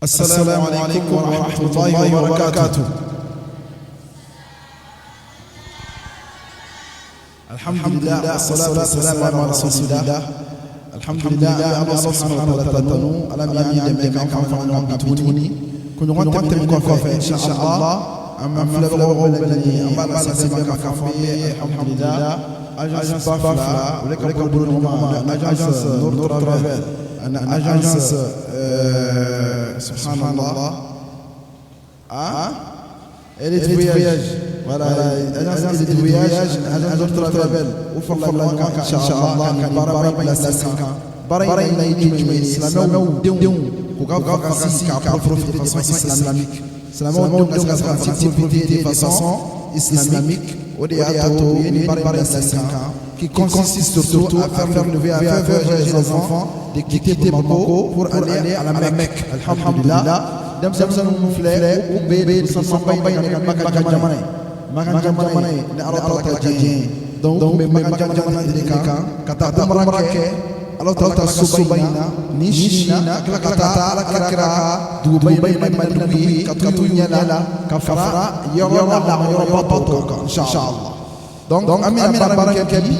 السلام عليكم ورحمة الله وبركاته. الحمد لله والصلاة والسلام على رسول الله. الحمد لله الله سبحانه وتعالى ألم يعلم كم فعلنا بتوني كنا نقدم كفاف إن شاء الله أما فلو بلدني أما لا سبب كفاف الحمد لله أجنس بافلا ولكن كبرنا ما أجنس نور ترافل أنا أجنس سبحان الله إليت فياج ولا أجنس إليت فياج أجنس ترافل وفلا الله إن شاء الله كان بارا بين السكان بارا إلى يجمع الإسلام ودون وقف فقسي كأبروفيت de façon islamique. Seulement donc la profiter de façon islamique au théâtre une barre qui consiste surtout à faire lever à faire les enfants de quitter Bamako pour aller à la Mecque. Alhamdulillah. Dem sam mufle ou bébé de son bay Maka jamane ne Allah ta jien donc me Maka jamane de kata umrake Allah ta subayna nishina kata kira Dubai madinabi katunya la kafara yoro bato inshallah donc amina baraka bi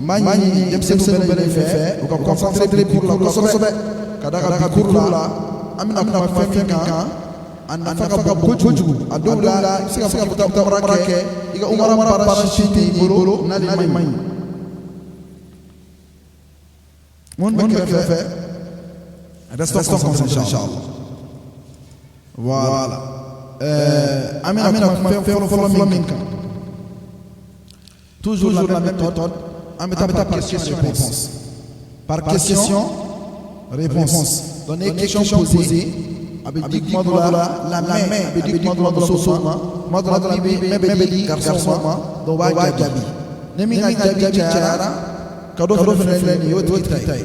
mani dem sem bele fe ko concentrer pour la sobe kada kurla amina ma femika an faka bojuju adola sika futa baraka iga umara parashiti bolo na le mai mon fait restons comme ça inchallah voilà amina fait toujours la même méthode par question-réponse par question-réponse donner question posée avec modula la main avec modula sosoma modula bébé garçon donc wa gabi nemi na gabi chara kado fenefeni yo titay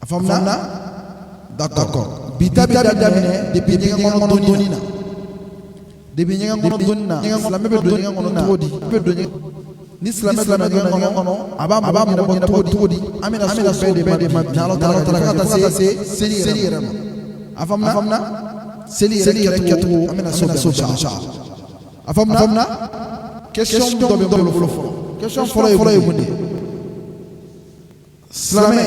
afamna d'accord bita damene depuis ñinga ngono donina depuis ñinga ngono donna islam be donina ngono todi be donina ni islam be donina ngono aba mo todi amina so be de ma nalo tala se seli rama afamna seli rekatu amina so inshallah afamna question do be lo question folo e bunde Islamé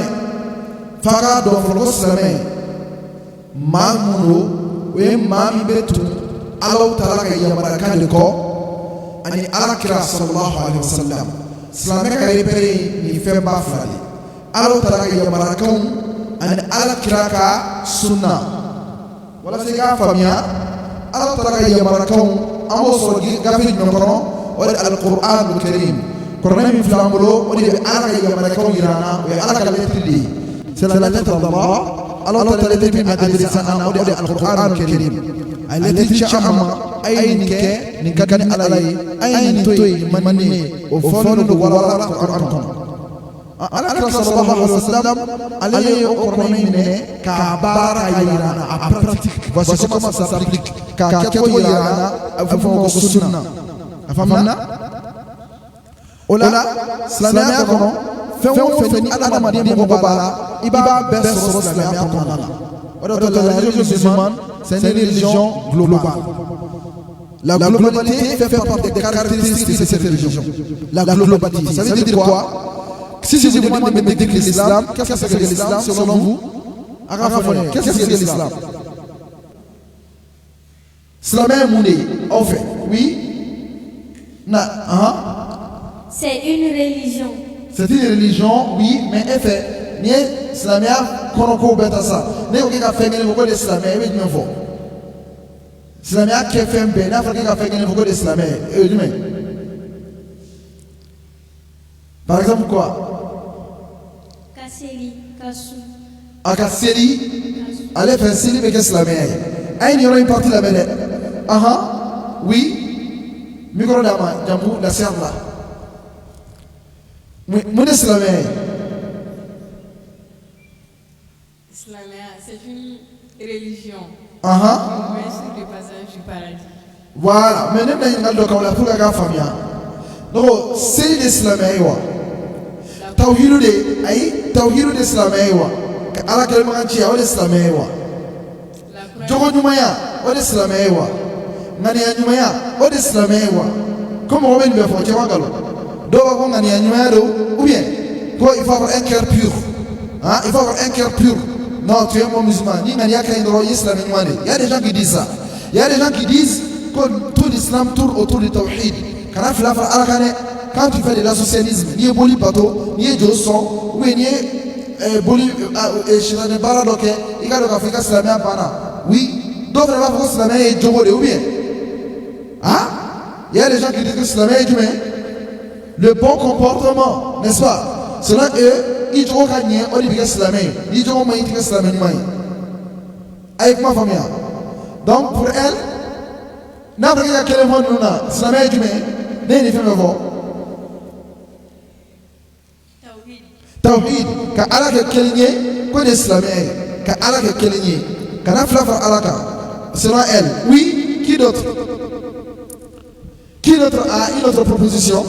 faga do folo Islamé mamuno we mami betu Allah taala ka yamara kan ko ani alakira sallallahu alaihi wasallam Islamé ka repere ni femba fali Allah taala ka yamara kan ani alakira ka sunna wala se ga famia Allah taala ka yamara kan amo so gafi ñokono wala al-Qur'an al-Karim Qur'an min flamolo wala ala ka yamara kan irana we ala ka letri c'est la lettre d'Allah Allah taala letri mi adresa ana wala al-Qur'an al-Karim ay letri chama ay ni kan alay ay toy manne o fonu wala al-Qur'an kon ala ka sallallahu alaihi wasallam alayhi o Qur'an ne ka bara irana a pratique voici comment ça s'applique ka ko irana afo ko sunna afamna ola Islamia kono feni adama de mo bala iba beso Islamia kono la religion musulmane c'est une religion globale. La globalité fait partie des caractéristiques de cette religion. La globalité, ça veut dire quoi? Si je vous demande de décrire l'islam, qu'est-ce que c'est l'islam selon vous? Qu'est-ce que c'est l'islam? Islam est moundé, en fait, oui. C'est une religion. C'est une religion, oui, mais en fait, ni islamia konoko beta ça. Ne ko ka fengene ko de islamia e djum fo. Islamia ke fembe na fa ka fengene ko de islamia e djum. Par exemple quoi? Kaseli, kasu. Akaseli, allez faire sili avec islamia. Aïe, il y aura une partie la belle. Oui. Micro dama, jambu la serla. Mon islamien. Islamia, c'est une religion. Mais sur le passage du paradis. Voilà, mais même dans le cas où la foule a famille. Donc, c'est l'islamien. Tawhidu de, aïe, tawhidu de islamien. Ala kalma anchi ya l'islamien. jogo ɲumanya o de silamɛya ye wa ŋaniya ɲumanya o de silamɛya ye wa ko mɔgɔ bɛ nin bɛɛ fɔ cɛ ma galon dɔw b'a fɔ ŋaniya ɲumanya don ou bien ko il faut avoir un cœur pur hein il faut avoir un cœur pur non tu es un bon musulman ni ŋaniya ka ɲi dɔrɔn i ye silamɛ ɲuman de il y a des gens qui disent ça il y a des gens qui disent que tout l'islam tourne autour du tawhid kana fila fara ala kan dɛ quand tu fais de l'associationnisme n'i ye boli bateau n'i ye jo sɔn ou bien n'i ye boli silamɛ baara dɔ kɛ i ka dɔn k'a fɔ i ka silamɛya banna oui dɔw fana b'a fɔ ko silamɛya ye jogo de ou bien hein il y a des gens qui disent que silamɛya ye jumɛn le bon comportement n'est-ce pas selon eux i jogo ka ɲɛ o de bɛ kɛ silamɛ ye n'i jogo ma ɲi i tɛ kɛ silamɛ ɲuman ye a ye kuma faamuya donc pour elle n'a fɔra k'e ka kelen fɔ ninnu na silamɛya ye jumɛn ne ye nin fɛn bɛɛ fɔ tawhid ka ala kɛ kelen ye ko de ye silamɛya ye ka ala kɛ kelen ye kana fila fara ala kan selon elle oui qui d'autre a une autre proposition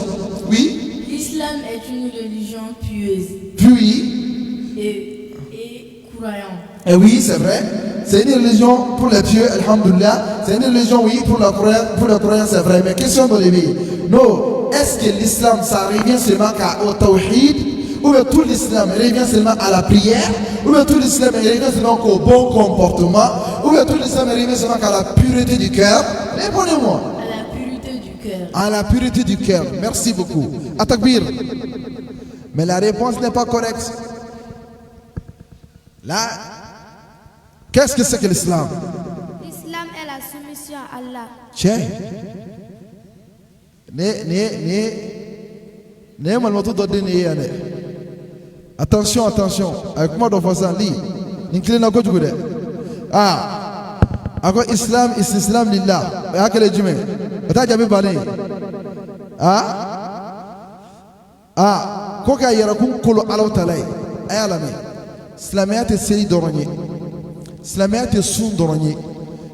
oui L'islam est une religion pieuse puis et croyante. et oui c'est vrai c'est une religion pour les pieux alhamdoulilah c'est une religion oui pour les croyants c'est vrai mais question de l'éveil non est-ce que l'islam ça revient seulement au tawhid ou bien tout l'islam revient seulement à la prière ou bien tout l'islam revient seulement au bon comportement ou bien tout l'islam revient seulement à la pureté du cœur répondez-moi À la pureté du cœur. à la pureté du cœur merci beaucoup Atakbir mais la réponse n'est pas correcte là qu'est-ce que c'est que l'islam L'islam est la soumission à Allah. tiens ne malmatu dɔ den de ye yan dɛ attention a ye kuma dɔ fɔ sisan li nin kilenna kojugu dɛ a ko islam lillah o y'a kɛlen jumɛn o t'a jaabi bannen ye ko k'a yɛrɛkun kolo Alahu Taala ye a y'a lamɛn silamɛya tɛ seli dɔrɔn ye silamɛya tɛ sun dɔrɔn ye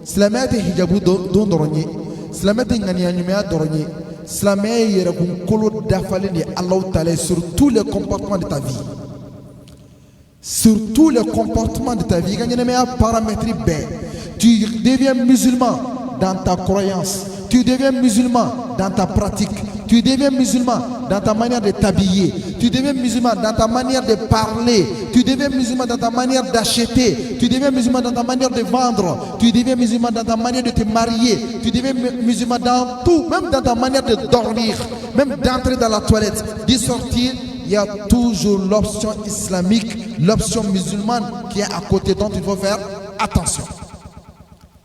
silamɛya tɛ hijabu don dɔrɔn ye silamɛya tɛ ŋaniya ɲumanya dɔrɔn ye silamɛya ye yɛrɛkun kolo dafalen de ye Alahu Taala ye sur tous les comportements de ta vie sur tous les comportements de ta vie i ka ɲɛnamaya paramètres bɛɛ tu deviens musulman dans ta croyance tu deviens musulman dans ta pratique tu deviens musulman dans ta manière de t'habiller tu deviens musulman dans ta manière de parler tu deviens musulman dans ta manière d'acheter tu deviens musulman dans ta manière de vendre tu deviens musulman dans ta manière de te marier tu deviens musulman dans tout même dans ta manière de dormir même d'entrer dans la toilette d'y sortir il y a toujours l'option islamique l'option musulmane qui est à côté dont il faut faire attention.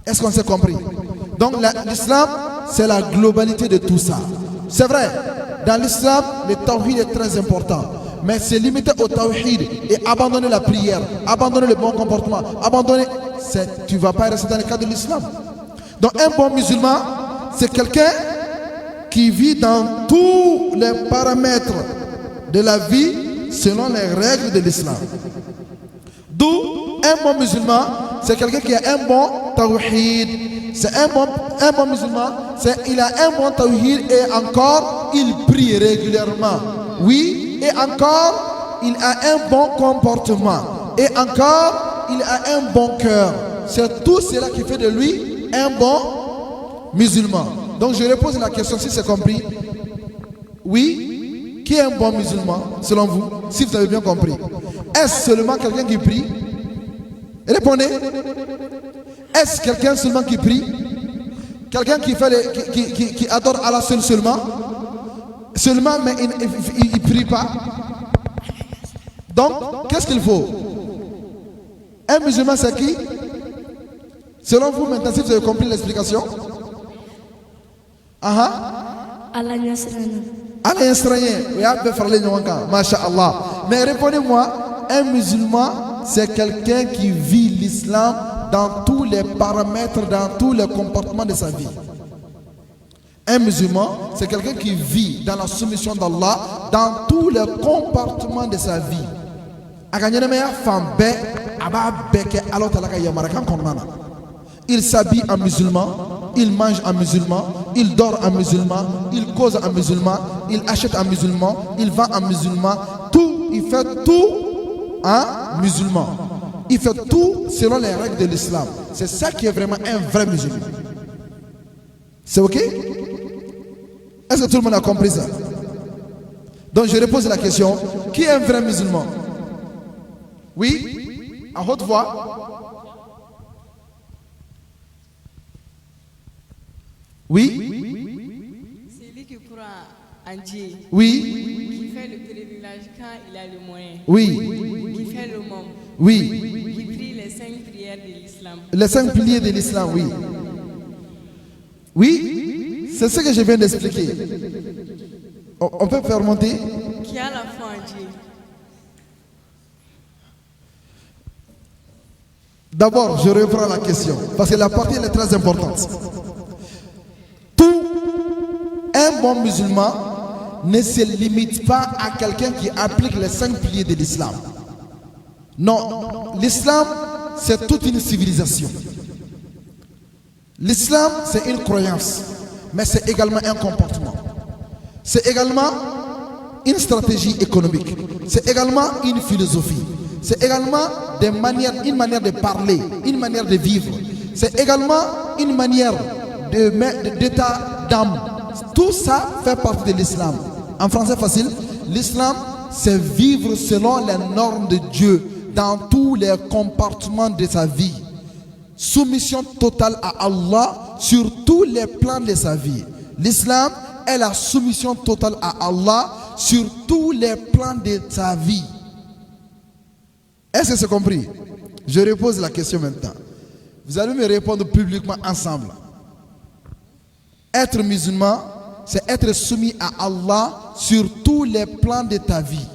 Est-ce qu'on s'est compris? Donc l'islam, c'est la globalité de tout ça. C'est vrai, dans l'islam, le tawhid est très important. Mais c'est limité au tawhid et abandonner la prière, abandonner le bon comportement, abandonner, tu ne vas pas rester dans le cadre de l'islam. Donc un bon musulman, c'est quelqu'un qui vit dans tous les paramètres de la vie selon les règles de l'islam. D'où un bon musulman, c'est quelqu'un qui a un bon tawhid. C'est un bon musulman, il a un bon tawhid et encore il prie régulièrement. Oui, et encore il a un bon comportement. Et encore il a un bon cœur. C'est tout cela qui fait de lui un bon musulman. Donc je repose la question si c'est compris. Oui, qui est un bon musulman selon vous? Si vous avez bien compris. Est-ce seulement quelqu'un qui prie? Répondez. Est-ce quelqu'un seulement qui prie? Quelqu'un qui adore Allah seulement? Seulement, mais il ne prie pas. Donc, qu'est-ce qu'il faut? Un musulman, c'est qui? Selon vous, maintenant, si vous avez compris l'explication? Allah Nasrani. Allah Nasrani. Masha'Allah. Mais répondez-moi, un musulman, c'est quelqu'un qui vit l'islam dans tous les paramètres, dans tous les comportements de sa vie. Un musulman, c'est quelqu'un qui vit dans la soumission d'Allah, dans tous les comportements de sa vie. Il s'habille en musulman, il mange en musulman, il dort en musulman, il cause en musulman, il achète en musulman, il vend en musulman, tout, il fait tout en musulman. Il fait tout selon les règles de l'islam. C'est ça qui est vraiment un vrai musulman. C'est ok? Est-ce que tout le monde a compris ça? Donc je repose la question. Qui est un vrai musulman? Oui? À haute voix? Oui? C'est lui qui croit en Dieu. Oui? Qui fait le pèlerinage quand il a le moyen. Oui? Qui fait le monde. Oui? Qui prie les 5 prières de l'islam. Les 5 piliers de l'islam, oui. Oui? C'est ce que je viens d'expliquer. On peut faire monter? Qui a la foi en Dieu. D'abord, je reprends la question, parce que la partie elle est très importante. Tout un bon musulman ne se limite pas à quelqu'un qui applique les 5 piliers de l'islam. Non, l'islam, c'est toute une civilisation. L'islam, c'est une croyance, mais c'est également un comportement. C'est également une stratégie économique. C'est également une philosophie. C'est également une manière de parler, une manière de vivre. C'est également une manière d'état d'âme. Tout ça fait partie de l'islam. En français facile, l'islam, c'est vivre selon les normes de Dieu dans tous les comportements de sa vie. Soumission totale à Allah sur tous les plans de sa vie. L'islam est la soumission totale à Allah sur tous les plans de sa vie. Est-ce que c'est compris? Je repose la question maintenant. Vous allez me répondre publiquement ensemble. Être musulman, c'est être soumis à Allah sur tous les plans de ta vie.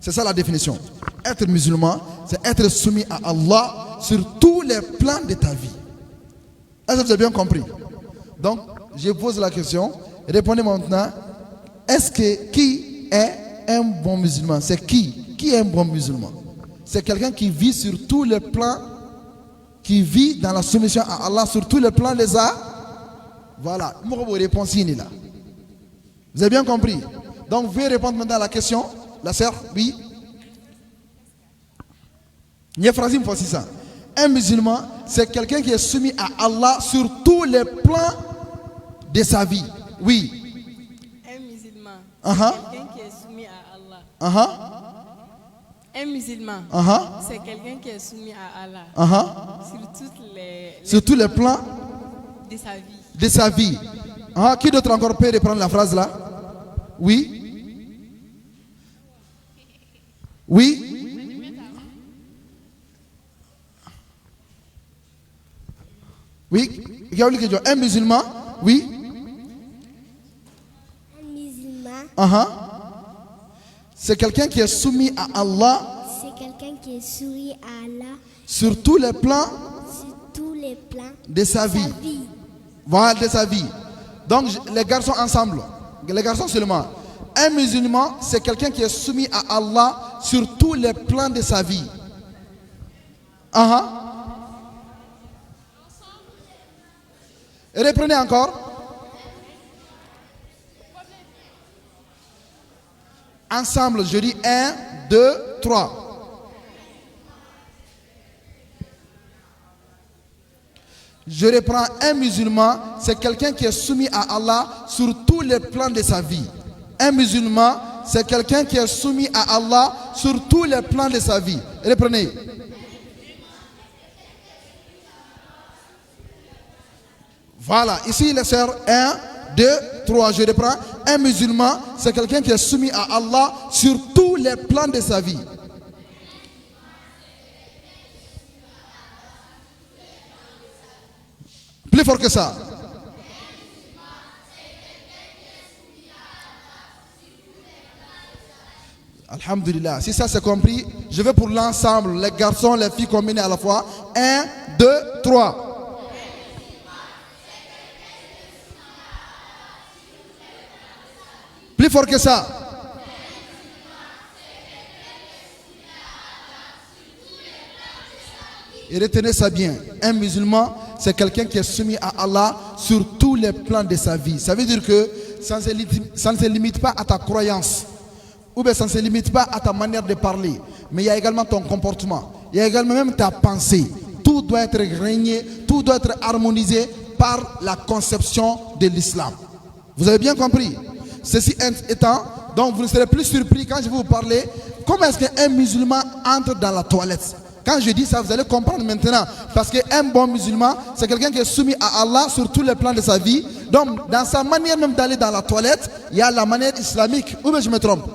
C'est ça la définition. Être musulman, c'est être soumis à Allah sur tous les plans de ta vie. Est-ce que vous avez bien compris? Donc, je pose la question. Répondez maintenant. Qui est un bon musulman? C'est qui? Qui est un bon musulman? C'est quelqu'un qui vit sur tous les plans, qui vit dans la soumission à Allah sur tous les plans les a. Voilà. Vos réponses là. Vous avez bien compris? Donc, vous pouvez répondre maintenant à la question. La sœur, oui. Voici ça. Un musulman, c'est quelqu'un qui est soumis à Allah sur tous les plans de sa vie. Oui. Un musulman, Uh-huh. quelqu'un qui est soumis à Allah. Uh-huh. Un musulman, Uh-huh. c'est quelqu'un qui est soumis à Allah Uh-huh. sur Sur tous les plans de sa vie. de sa vie. Uh-huh. Qui d'autre encore peut reprendre la phrase là? Oui. Oui. Oui. Un musulman. Oui. Un musulman, Uh-huh. C'est quelqu'un qui est soumis à Allah c'est quelqu'un qui est soumis à Allah sur tous les plans sur tous les plans de sa vie. Voilà, de sa vie. Donc, les garçons ensemble, les garçons seulement. Un musulman, c'est quelqu'un qui est soumis à Allah sur tous les plans de sa vie. Uh-huh. Reprenez encore. Ensemble, je dis 1, 2, 3. Je reprends. Un musulman, c'est quelqu'un qui est soumis à Allah sur tous les plans de sa vie. Un musulman, c'est quelqu'un qui est soumis à Allah sur tous les plans de sa vie. Reprenez. Voilà, ici les sœurs, 1, 2, 3, je reprends. Un musulman, c'est quelqu'un qui est soumis à Allah sur tous les plans de sa vie. Plus fort que ça. Alhamdulillah, si ça c'est compris, je vais pour l'ensemble, les garçons, les filles combinés à la fois. 1, 2, 3. Plus fort que ça. Et retenez ça bien. Un musulman, c'est quelqu'un qui est soumis à Allah sur tous les plans de sa vie. Ça veut dire que ça ne se limite pas à ta croyance. Ou bien ça ne se limite pas à ta manière de parler. Mais il y a également ton comportement. Il il y a également même ta pensée. Tout doit être régné, tout doit être harmonisé par la conception de l'islam. Vous avez bien compris? Ceci étant, donc vous ne serez plus surpris quand je vais vous parler comment est-ce qu'un musulman entre dans la toilette. Quand je dis ça, vous allez comprendre maintenant. Parce qu'un bon musulman, c'est quelqu'un qui est soumis à Allah sur tous les plans de sa vie. Donc, dans sa manière même d'aller dans la toilette, il y a la manière islamique. Ou bien je me trompe?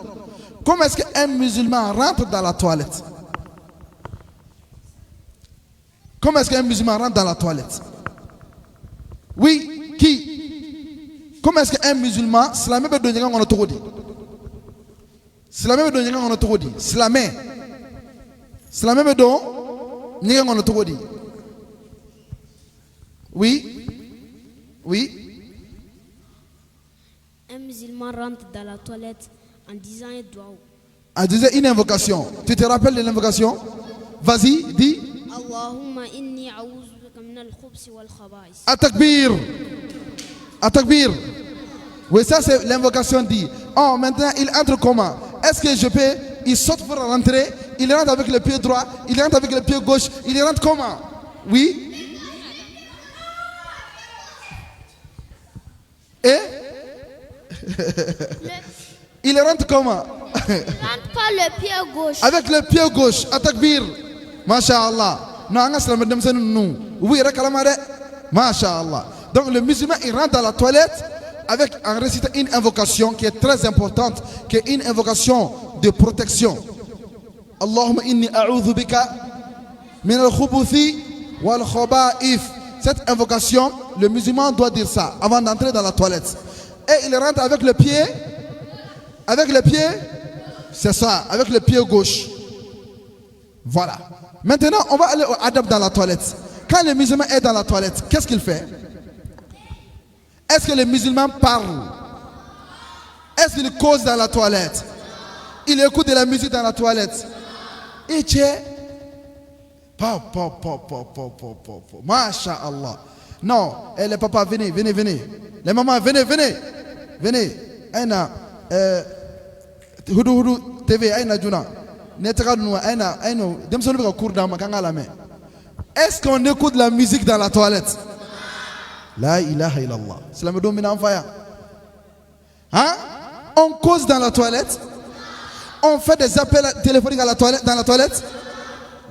Comment est-ce qu'un musulman rentre dans la toilette? Comment est-ce qu'un musulman rentre dans la toilette? Oui, qui? Comment est-ce qu'un musulman, Slamé be donyenga ngono togodi? Slamé be donyenga ngono togodi? Slamé. Slamé be don nyenga ngono togodi? Oui. Oui. Un musulman rentre dans la toilette en disant un doua. En disant une invocation. Tu te rappelles de l'invocation? Vas-y, dis. Allahumma inni a'udhu bika min al-khubsi wal khaba'is. Atakbir. Atakbir. Oui, ça c'est l'invocation dit. Oh, maintenant il entre comment? Est-ce que je peux? Il saute pour rentrer. Il rentre avec le pied droit. Il rentre avec le pied gauche. Il rentre comment? Oui. Et il rentre comment? Il rentre pas le pied gauche. Avec le pied gauche. Atakbir. Masha'Allah. Non, oui, Masha'Allah. Donc le musulman il rentre dans la toilette avec en récitant une invocation qui est très importante, qui est une invocation de protection. Allahumma inni a'udhu bika min al-khubuthi wal khaba'ith. Cette invocation, le musulman doit dire ça avant d'entrer dans la toilette. Et il rentre avec le pied. Avec le pied, c'est ça, avec le pied gauche. Voilà. Maintenant, on va aller au adab dans la toilette. Quand le musulman est dans la toilette, qu'est-ce qu'il fait? Est-ce que le musulman parle? Est-ce qu'il cause dans la toilette? Il écoute de la musique dans la toilette? Et tu es... Masha'Allah. Non, les papas, venez, venez, venez. Les mamans, venez, venez. Venez. Aina, Hudu Hudu TV, Aina Juna. Est-ce qu'on écoute la musique dans la toilette? La ilaha illallah. Cela me domine en fire. Hein? On cause dans la toilette? On fait des appels téléphoniques à la toilette, dans la toilette?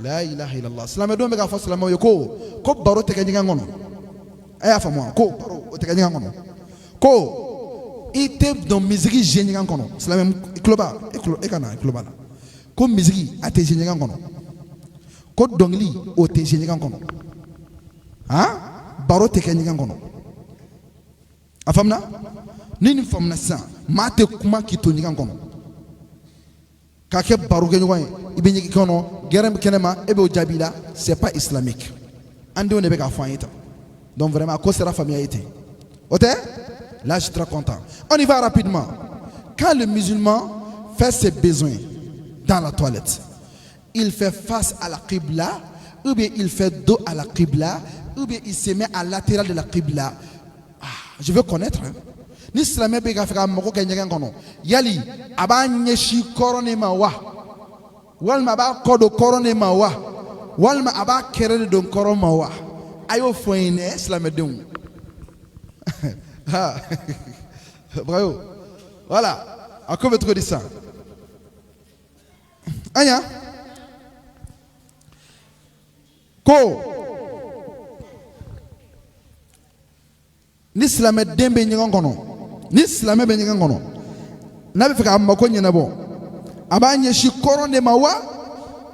La ilaha illallah. Cela me domine en fire. Cela me yoko. Ko baro te kanyi ngono. Aya fa moi. Ko baro te kanyi ngono. Ko ite dans musique génie ngono. Cela me kloba. Ekana kloba. Ko musique a te génie ngono. Ko dongli o te génie ngono. Hein? Baro te kanyi ngono. Afamna? Nini famna sa mate kuma kitoni ngono. Kake baro kenyi ngono. Ibenyi kono gerem kenema ebe o jabila, c'est pas islamique. Ande on ne beka faita. Donc vraiment à cause de la famille a été. OK? Là je suis très content. On y va rapidement. Quand le musulman fait ses besoins dans la toilette, il fait face à la qibla, ou bien il fait dos à la qibla, ou bien il se met à latéral de la qibla. Ah, je veux connaître. Hein? Ni islamé bega fera moko kenyaga ngono. Yali aba nyeshi korone mawa. Walma aba kodo korone mawa. Walma aba kerele don koro mawa. Ayo foine islamé dum. Bravo. Voilà. Encore votre dit ça. Anya. Ko. Ni islamé dembe nyangono. Ni islamé be nyangono. Na be fika amako nyina bo. Abanye shi koro ne mawa.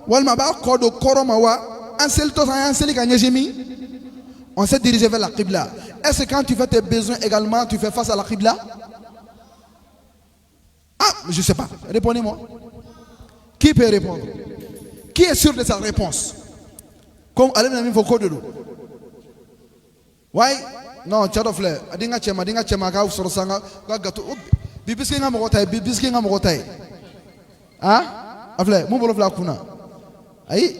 Walma ba kodo koro mawa. Ansel to anseli ka nyejimi. On s'est dirigé vers la qibla. Est-ce que quand tu fais tes besoins également, tu fais face à la qibla? Ah, je ne sais pas. Répondez-moi. Qui peut répondre? Qui est sûr de sa réponse? Comme allez dans le code de l'eau. Ouais? Non, tu as fait. Adinga chema ka usoro sanga ka gato. Bibiski nga mogotai. Ah? Afle, mo bolo fla kuna. Ayi?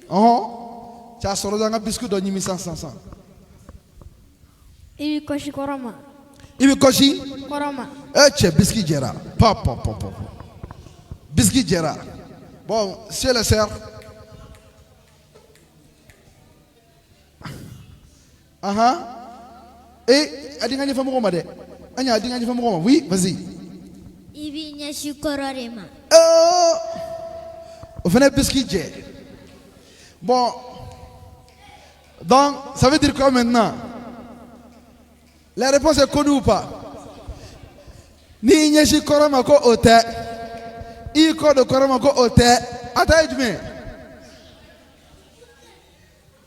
Oh. Tu as soro sanga biscuit do nyimi sans. Ibi koshi koroma. Ibi koshi? Koroma. Eche biscuit jera. Biscuit jera. Bon, c'est le sœur. Et adinga ni famu komade. Anya adinga ni famu komade. Oui, vas-y. Ibi nyashi kororema. Oh, vous venez biscuit. Bon, donc ça veut dire quoi maintenant? La réponse est connue ou pas? Ni nyashi koroma ko ote. I ko de koroma ko ote. Ata ejme.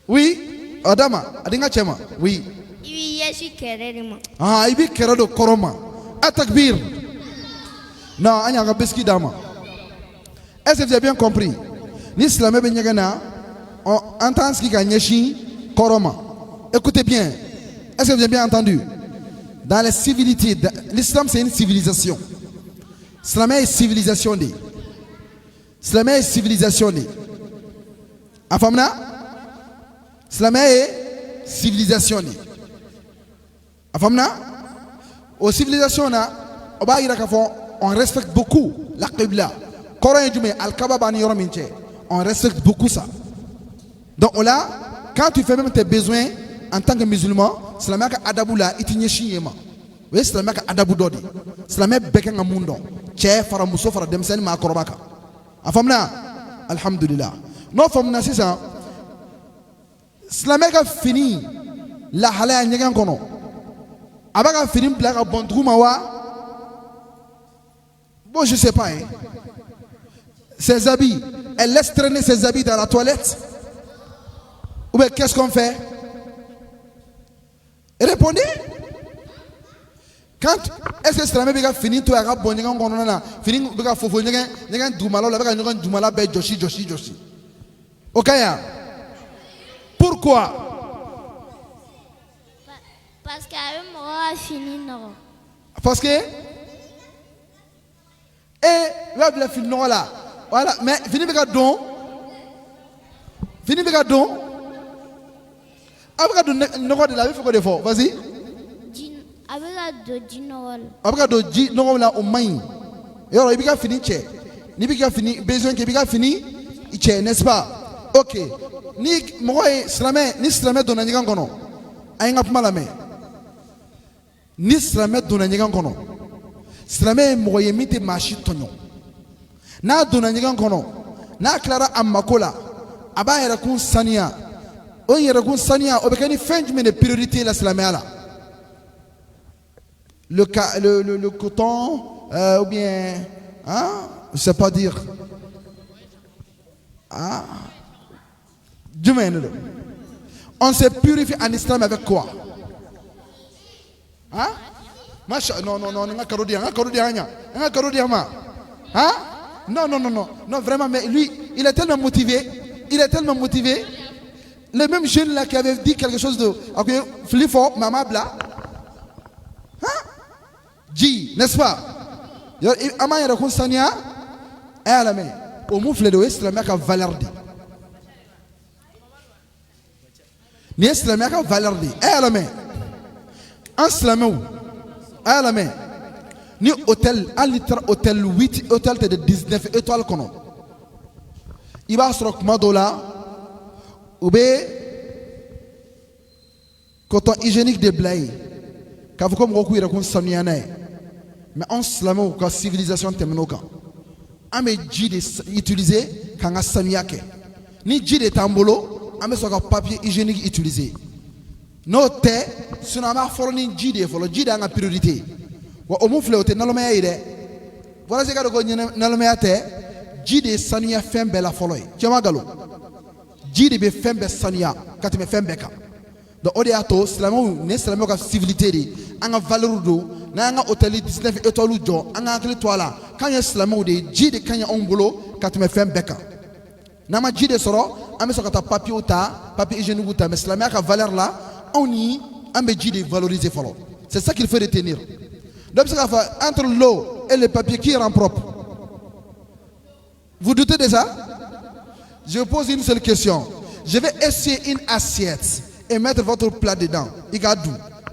Oui, Adama, adinga chema. Oui. Ibi nyashi kererema. Ah, ibi kero de koroma. Atakbir. Non, anya ga biscuit dama. Est-ce que vous avez bien compris? L'islam est bien on entend ce qui gagne nyashi koroma. Écoutez bien. Est-ce que vous avez bien entendu? Dans les civilités, l'islam c'est une civilisation. L'islam est civilisation. L'islam est civilisation. Afamna? L'islam est civilisation. Afamna? Aux civilisations, on respecte beaucoup la Qibla. On respecte beaucoup ça. Donc là, quand tu fais même tes besoins en tant que musulman, Islam est adaboula itinyeshi yema. Oui, Islam est adabou dodi. Islam est bekenga mundo. Che fara muso fara demsen ma korobaka. Afamna, alhamdulillah. Non famna c'est ça. Islam est fini la halaya nyegan kono. Abaka fini blaga bondruma wa. Bon, je sais pas. Hein. Ses habits, elle laisse traîner ses habits dans la toilette. Ou bien qu'est-ce qu'on fait? Répondez. Quand est-ce que c'est la fini tout arabe bon ngan gonona fini bega fofo ngan dumala la bega ngan dumala be joshi. Okaya. Pourquoi? Parce qu'avec moi fini non. Parce que et là la fini non là. Voilà, mais fini bega don. Après de la vie faut que de fort. Vas-y. Après de ji non là au main. Yoro ibiga fini che. Ni biga fini besoin que biga fini che, n'est-ce pas? OK. Ni moye islamé ni islamé dona nyigan kono. Ayinga pumala me. Ni islamé dona nyigan kono. Islamé moye mite machi tonyo. Na dona nyigan kono. Na clara amakola. Aba yera kun sania. On yera kun sania obekani fenjme de priorité la islamé ala. Le coton ou bien hein, je sais pas dire. Ah. On se purifie en islam avec quoi? Hein? Non, non, vraiment, mais lui, il est tellement motivé. Le même jeune là qui avait dit quelque chose de Flifo, Mamabla. Hein? Dit, n'est-ce pas? Ama yara kun sania, et à la main. Au moufle de l'Ouest, la mec a valeur dit. Ni islamé ka valeur di e la main en islamé e la main ni hôtel alitra hôtel 8 hôtel de 19 étoiles kono iba srok madola ube coton hygiénique de blay ka vous comme roku ira kun samiana mais en islamé ka civilisation temnoka ame ji de utiliser kanga samiake ni ji de tambolo ame soka papier hygiénique utilisé note sunama forni jide folo jide anga priorité wa omufle ote naloma yaide wala se gado ko naloma yate jide sania fembe la foloy chama galo jide be fembe sania katime fembe ka do ode ato islamo ne islamo ka civilité di anga valeur do na anga hôtel 19 étoiles jo anga akli toila kanya islamo de jide kanya ongulo katime fembe ka nama jide soro ame sokata papier uta papier hygiénique uta mais islamia ka valeur là on y ame jide valoriser follow c'est ça qu'il faut retenir donc ça fait entre l'eau et le papier qui rend propre. Vous doutez de ça? Je pose une seule question. Je vais essayer une assiette et mettre votre plat dedans. Igadou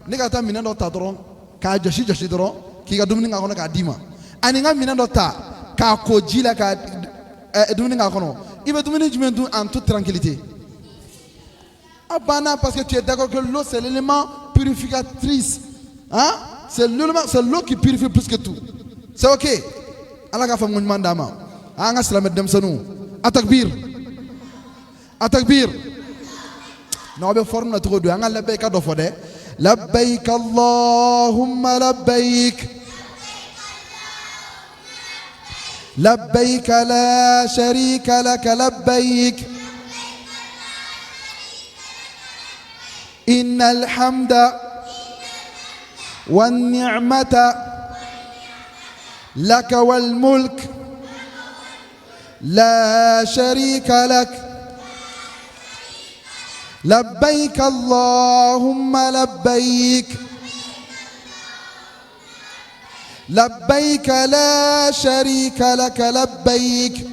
negata minando tadron ka joshi dron ki gadum ninga kono ka dima aninga minando ta ka kojila ka. 2 minutes en toute tranquillité. Abana, parce que tu es d'accord que l'eau c'est l'élément purificatrice. Hein? C'est l'eau qui purifie plus que tout. C'est ok. Allah a fait mon mandama. Anga slamet dem sanu. Atakbir. Atakbir. Non, be forme na trop de anga labbaik do fode. Labbaik Allahumma labbaik. لبيك لا شريك لك لبيك إن الحمد والنعمة لك والملك لا شريك لك لبيك اللهم لبيك لبيك لا شريك لك لبيك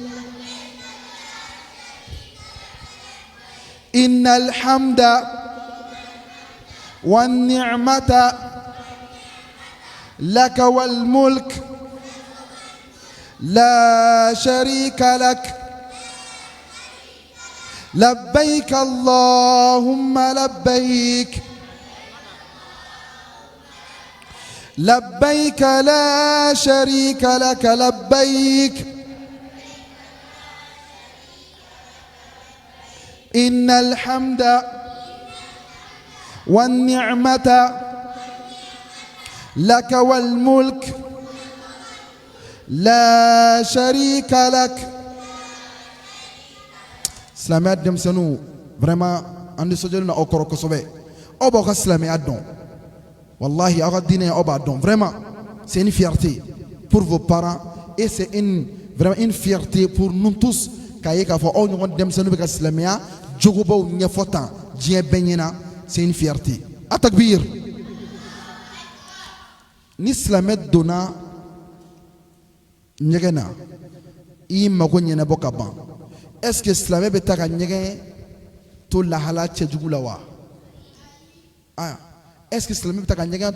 إن الحمد والنعمة لك والملك لا شريك لك لبيك اللهم لبيك لبيك لا شريك لك لبيك إن الحمد والنعمة لك والملك لا شريك لك. Islamé dem senu vraiment andi sojol na okoro ko sobe obo ko islamé adon wallahi aga dine obo adon vraiment c'est une fierté pour vos parents et c'est vraiment une fierté pour nous tous kaye ka fo o ñu dem senu be ka islamé jogo bo ñe fotan dien benyina c'est une fierté. Atakbir. Ni islamé dona ñegena i mako ñene boka ban. Est-ce que islamé be taka ñege to la hala chejugula wa? Ah, est-ce que islamé be taka ñege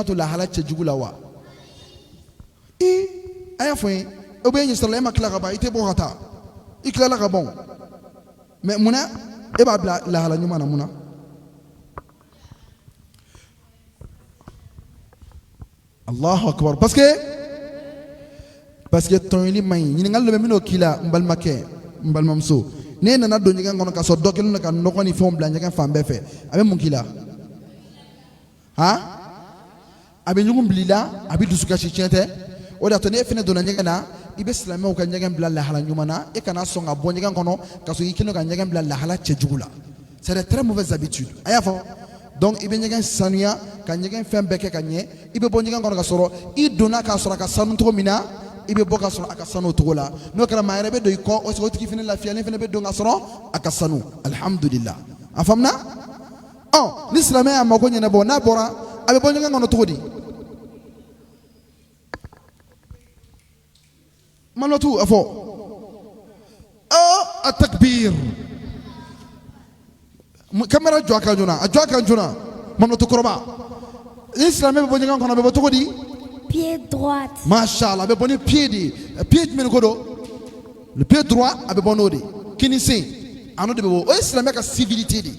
to la hala chejugula wa? Aya foi o be ñi islamé makla ga ba ite bo hata ikla la ga bon mais muna e ba la hala ñuma na muna Allahu akbar parce que ton li may ñi ngal le mino kila mbal make mbal mamso ne na do ñi ngono ka so dokel na ka no ni fom bla ñi fambe fe abe mun kila ha abe ñugum blila abe dusuka ci ciente o da to ne fene do na ñi na ibe islamé ka ñi bla la hala ñumana e kana so nga bo ñi ngono ka so yikino ka ñi bla la hala ci jugula c'est de très mauvaises habitudes aya fo donc ibe ñi sanuya ka ñi fembe ke ka ñe ibe bo ñi ngono ka soro i dona ka soro ka sanu to mina ibe boka soro akasano togola no kala mayre be do ko o so tiki fini la fiane fini be do ngasoro akasano alhamdulillah afamna oh l'islamé amako nyene bo na bora abe bo nyanga ngono togodi manotu afo oh atakbir kamera joaka juna manotu koroba l'islamé be bo nyanga ngono be bo togodi Pied droite. Mashallah, abe boni pied men kodo. Le pied droit abe bonode. Kini se ano de bo islamé ka civilité di.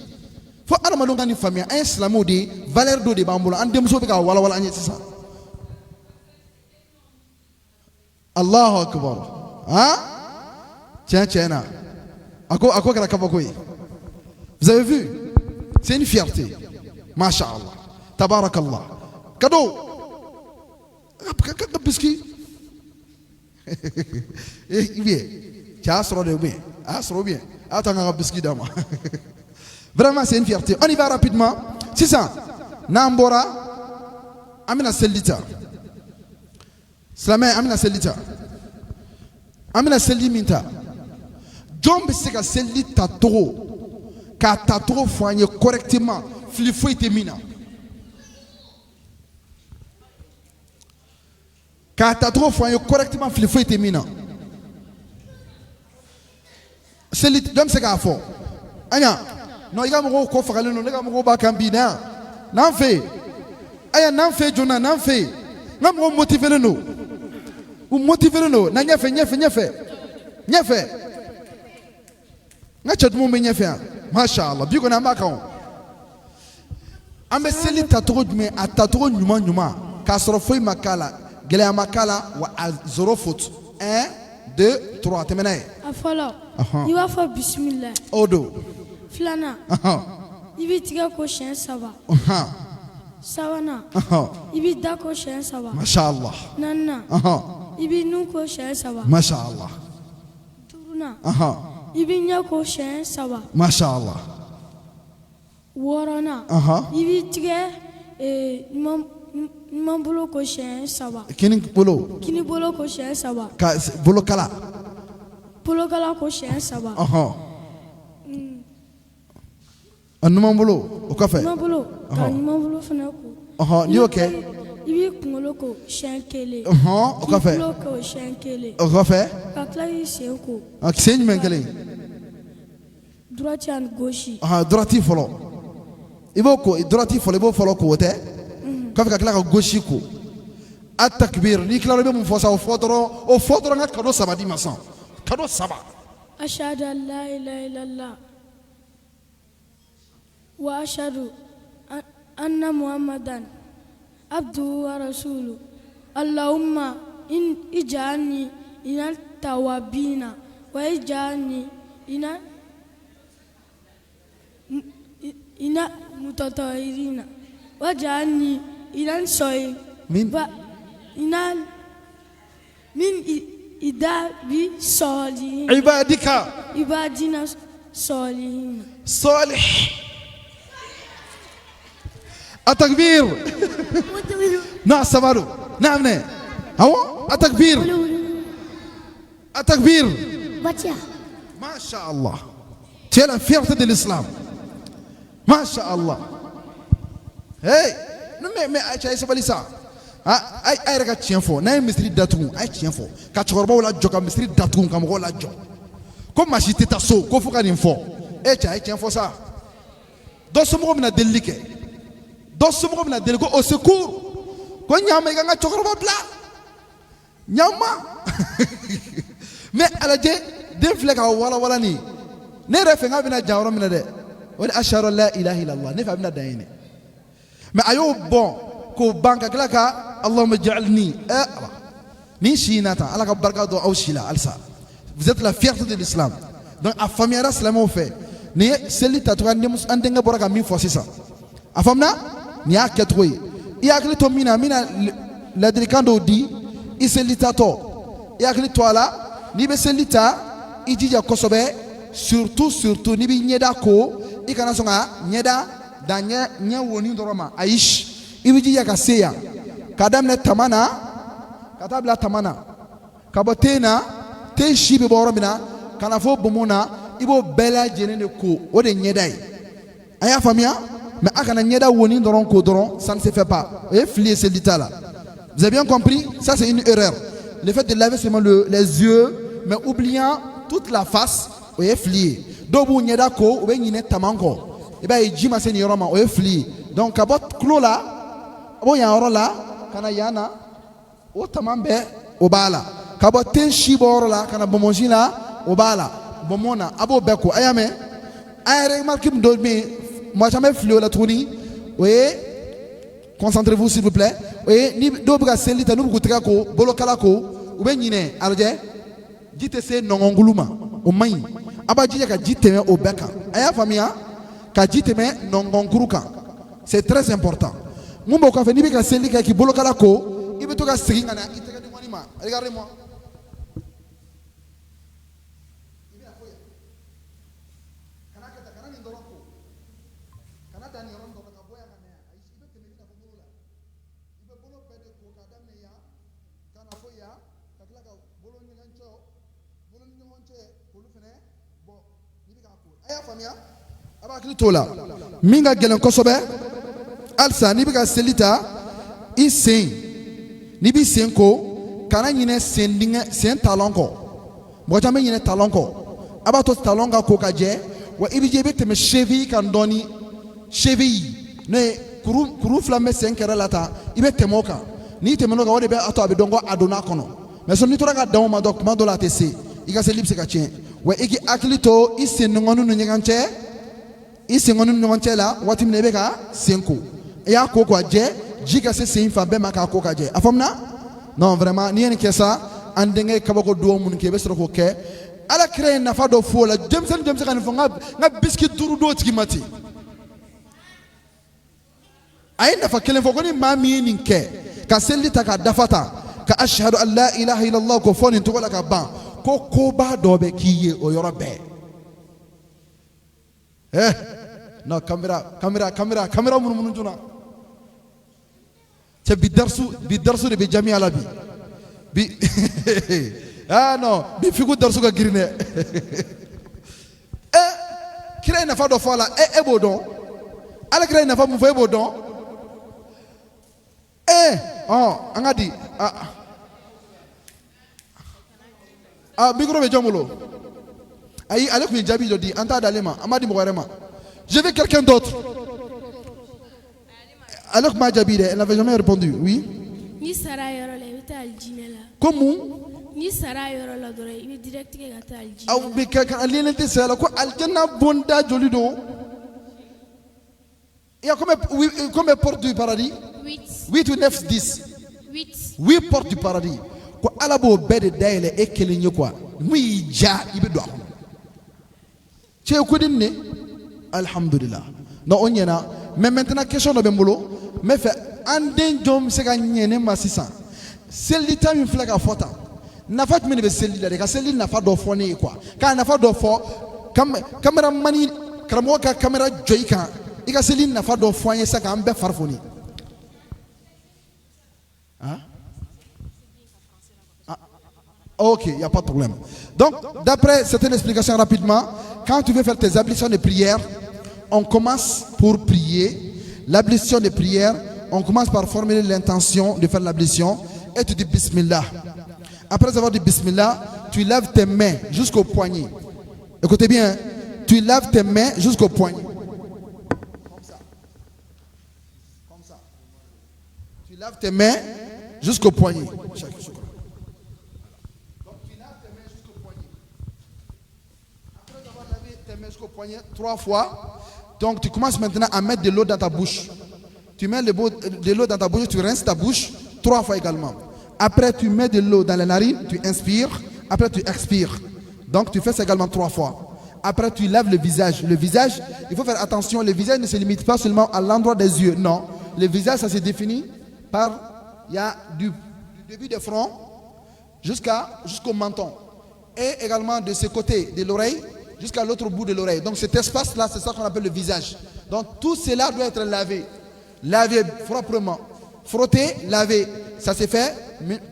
Fo ana ma longa ni famille un islamo de valeur do de bambulo an dem so be ka wala anye sisa. Allahu akbar. Hein? Tiens. Ako kala kabako yi. Vous avez vu? C'est une fierté. Mashallah. Tabarakallah. Cadeau. Biscuit. Bien. Tu as bien. Bien. Attends, un biscuit d'ama. Vraiment, c'est une fierté. On y va rapidement. C'est ça. Nambora. Amina Selita. Slamé, Amina Selita. Amina Seliminta. John Besseka Selita Toro. Kata Toro foigné correctement. Flifo et mina. Quand tu as trop foyé correctement, il faut être éminent. C'est l'homme c'est qu'à fond. Anya, non il y a mon gros frère, non il y a mon gros bakambina. N'en fait, aya n'en fait, Jonah n'en fait. N'en gros motiver le nous. Ou motiver le nous. N'a fait. N'a chat mon fait. Mashallah, bien qu'on a marqué. an bɛ seli tacogo jumɛn a tacogo ɲuman ɲuman k'a sɔrɔ foyi ma k'a la gɛlɛya ma k'a la wa a zéro faute 1 2 3 tɛmɛ n'a ye. A fɔlɔ i b'a fɔ bisimila. o don. Filanan i b'i tigɛ ko siɲɛ 3. Sabanan i b'i da ko siɲɛ 3. Masha Allah. Naaninan i b'i nun ko siɲɛ 3. Masha Allah. Duurunan i b'i ɲɛ ko siɲɛ 3. Masha Allah. Wɔɔrɔnan i b'i tigɛ ɲuman bolo ko siɲɛ 3. Kini bolo. Kini bolo ko siɲɛ 3. Ka bolo kala. Bolokala ko siɲɛ 3. A ɲuman bolo o kɔfɛ. Ɲuman bolo ka ɲuman bolo fana ko. N'i y'o kɛ. I b'i kunkolo ko siɲɛ 1. O kɔfɛ. K'i tulo ko siɲɛ 1. O kɔfɛ. Ka tila k'i sen ko. Sen jumɛn kelen. Droite ani gauche. Droite fɔlɔ. I b'o ko droite fɔlɔ i b'o fɔlɔ ko o tɛ. Kɔfɛ ka tila ka gauche ko. A takbir n'i kilara i bɛ mun fɔ sa o fɔ dɔrɔn n ka cadeau 3 d'i ma sisan. Cadeau 3. Ashhadu an la ilaha illallah wa ashhadu anna muhammadan abduhu wa rasuluhu. Allahumma ij'alni minat tawabina wa ij'alni ina mutatahhirina waj'alni ilan soy min idabi solihin ibadina solihin. صالح. التكبير. نعم سبارو نعم نه هو التكبير. التكبير. ما شاء الله. tu es la fierté de l'islam. ما شاء الله. hey mais acha sabali sa ay reka tiɲɛ fɔ n'a ye misiri datugu a ye tiɲɛ fɔ ka cɛkɔrɔbaw la jɔ ka misiri datugu ka mɔgɔw la jɔ ko maa si tɛ taa so ko fo ka nin fɔ cɛ a ye tiɲɛ fɔ sa dɔ somɔgɔw bɛna delili kɛ dɔ somɔgɔw bɛna deli ko au secours ko ɲaama i ka n ka cɛkɔrɔba bila ɲaama mais alajɛ den filɛ ka walawala nin ne yɛrɛ fɛ n k'a bɛna jan yɔrɔ min na dɛ o de ashhadu an la ilaha illallah ne fɛ a bɛna dan yen dɛ mais a y'o bɔn k'o ban ka tila ka Allahumma ij'alni ni si na tan ala ka barika dɔn aw si la halisa vous êtes la fierté de l'islam donc a faamuyara silamɛw fɛ nin ye seli tacogo an denkɛ bɔra ka min fɔ sisan a faamuna nin y'a kɛcogo ye i hakili to min na n bɛna ladilikan dɔw di i seli tatɔ i hakili to a la n'i bɛ seli ta i jija kosɛbɛ surtout n'i bɛ ɲɛda ko i kana sɔn ka ɲɛda da ɲɛ woni dɔrɔn ma ayi i bɛ jija ka se yan ka daminɛ tama na ka taa bila tama na ka bɔ ten na ten si bɛ bɔ yɔrɔ min na ka na fɔ bomo na i b'o bɛɛ lajɛlen de ko o de ye ɲɛda ye a y'a faamuya mais a kana ɲɛda woni dɔrɔn ko dɔrɔn ça ne se fait pas o ye fili ye seli t'a la vous avez bien compris ça c'est une erreur le fait de laver seulement les yeux mais oubliant toute la face o ye fili ye dɔw b'u ɲɛda ko u bɛ ɲinɛ tama kɔ i b'a ye ji ma se nin yɔrɔ ma o ye fili ye donc ka bɔ tulo la a b'o yan yɔrɔ la ka na yan na o tama bɛɛ o b'a la ka bɔ ten si bɔ yɔrɔ la ka na bɔnbɔnsi la o b'a la bɔnbɔn na a b'o bɛɛ ko a y'a mɛn a yɛrɛ remarque min dɔ bɛ yen mɔgɔ caman bɛ fili o la tuguni o ye concentrez-vous s'il vous plaît o ye ni dɔw bɛ ka seli ta n'u bɛ k'u tɛgɛ ko bolokala ko u bɛ ɲinɛ a lajɛ ji tɛ se nɔngɔnkulu ma o man ɲi a b'a jija ka ji tɛmɛ o bɛɛ kan a y'a faamuya ka ji tɛmɛ nɔngɔnkuru kan c'est très important mun b'o kɔfɛ n'i bɛ ka seli kɛ k'i bolokala ko i bɛ to ka segin ka na i tɛgɛ di ɲɔgɔn ma regardez-moi i bɛna fɔ yan kana kɛ tan kana nin dɔrɔn ko kana dan nin yɔrɔ dɔrɔn ka bɔ yan ka na yan ayi i bɛ tɛmɛ i bɛna fɔ bolo la i bɛ bolo bɛɛ de ko k'a daminɛ yan ka na fɔ yan ka tila ka bolo ni ɲɔgɔn cɛ k'olu fɛnɛ bɔ n'i bɛ k'a ko a y'a faamuya a b'a hakili t'o la min ka gɛlɛn kosɛbɛ halisa n'i bɛ ka seli ta i sen n'i b'i sen ko kana ɲinɛ sen talon kɔ mɔgɔ caman bɛ ɲinɛ talon kɔ a b'a to talon ka ko ka jɛ wa i bɛ jɛ i bɛ tɛmɛ cheville kan dɔɔni cheville n'o ye kuru fila min bɛ sen kɛrɛ la tan i bɛ tɛmɛ o kan n'i tɛmɛn'o kan o de bɛ a to a bɛ dɔn ko a donna a kɔnɔ mais n'i tora ka dan o ma dɔn tuma dɔ la a tɛ se i ka seli bɛ se ka tiɲɛ wa i k'i hakili to i sen nɔgɔnni ni ɲɔgɔn cɛ i sen nɔgɔnni ni ɲɔgɔn cɛ la waati min na i bɛ ka sen ko Et à quoi quoi j'ai, j'ai cassé c'est une femme ma kako kaje. Afamna? Non vraiment, ni en kessa, andenge kabako do mun kebe sro ko ke. Ala créer na fa do fo la Jameson kan fo nga biscuit turu do tiki ay na fa kelen fo ko ni mami ni ke ka selita ka dafata ka ashhadu an la ilaha illallah ko fo ni to la ka ban ko ba do be kiye o yoro be no camera mun juna te bidarsu de be jami ala bi ah non bi figu darsu ka girine kira na fa do fala bodon ala kira na fa mu fa bodon angadi micro be jamulo ayi ale ku jabi jodi anta dalema amadi mo warema je veux quelqu'un d'autre alors ma jabi elle n'avait jamais répondu oui ni sara yoro le bita aljinela comment ni sara yoro la dore ibi direct ke gata aljinela aw be ka alien te sala ko aljanna bonda jolido il y a combien portes du paradis 8 ou 9 10 8 portes du paradis ko alabo bede dayle e kelinye quoi muy ja ibe do che ko dinne alhamdulillah no onyena mais maintenant question no be mbolo mais fait anden jom se ga nyene masisa selli tam flaka fota nafat mini be selli la ka selli nafa do fone quoi ka nafa do fo camera mani karamo ka camera joika ika selli nafa do foye sa ka ambe farfoni ok, il n'y a pas de problème. Donc, d'après certaines explications rapidement, quand tu veux faire tes ablutions de prière, on commence pour prier. L'ablution de prière, on commence par formuler l'intention de faire l'ablution et tu dis Bismillah. Après avoir dit Bismillah, tu lèves tes mains jusqu'au poignet. Écoutez bien, tu lèves tes mains jusqu'au poignet. Comme ça. Comme ça. Tu lèves tes mains jusqu'au poignet. Jusqu'au poignet 3 fois. Donc tu commences maintenant à mettre de l'eau dans ta bouche. Tu mets de l'eau dans ta bouche, tu rinces ta bouche 3 fois également. Après tu mets de l'eau dans les narines, tu inspires, après tu expires. Donc tu fais ça également 3 fois. Après tu laves le visage. Le visage, il faut faire attention, le visage ne se limite pas seulement à l'endroit des yeux. Non, le visage ça se définit par, il y a du début du front jusqu'au menton. Et également de ce côté de l'oreille jusqu'à l'autre bout de l'oreille. Donc cet espace-là, c'est ça qu'on appelle le visage. Donc tout cela doit être lavé. Lavé proprement. Frotter, laver. Ça s'est fait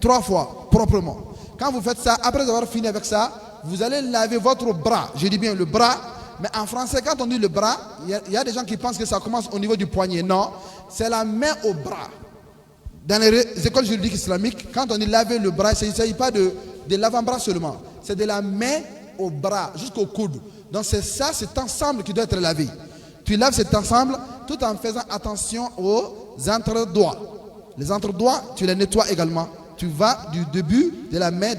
3 fois, proprement. Quand vous faites ça, après avoir fini avec ça, vous allez laver votre bras. Je dis bien le bras. Mais en français, quand on dit le bras, il y a des gens qui pensent que ça commence au niveau du poignet. Non, c'est la main au bras. Dans les écoles juridiques islamiques, quand on dit laver le bras, il ne s'agit pas de l'avant-bras seulement. C'est de la main au bras jusqu'au coude. Donc c'est ça, cet ensemble qui doit être lavé. Tu laves cet ensemble tout en faisant attention aux entre-doigts. Les entre-doigts, tu les nettoies également. Tu vas du début de la main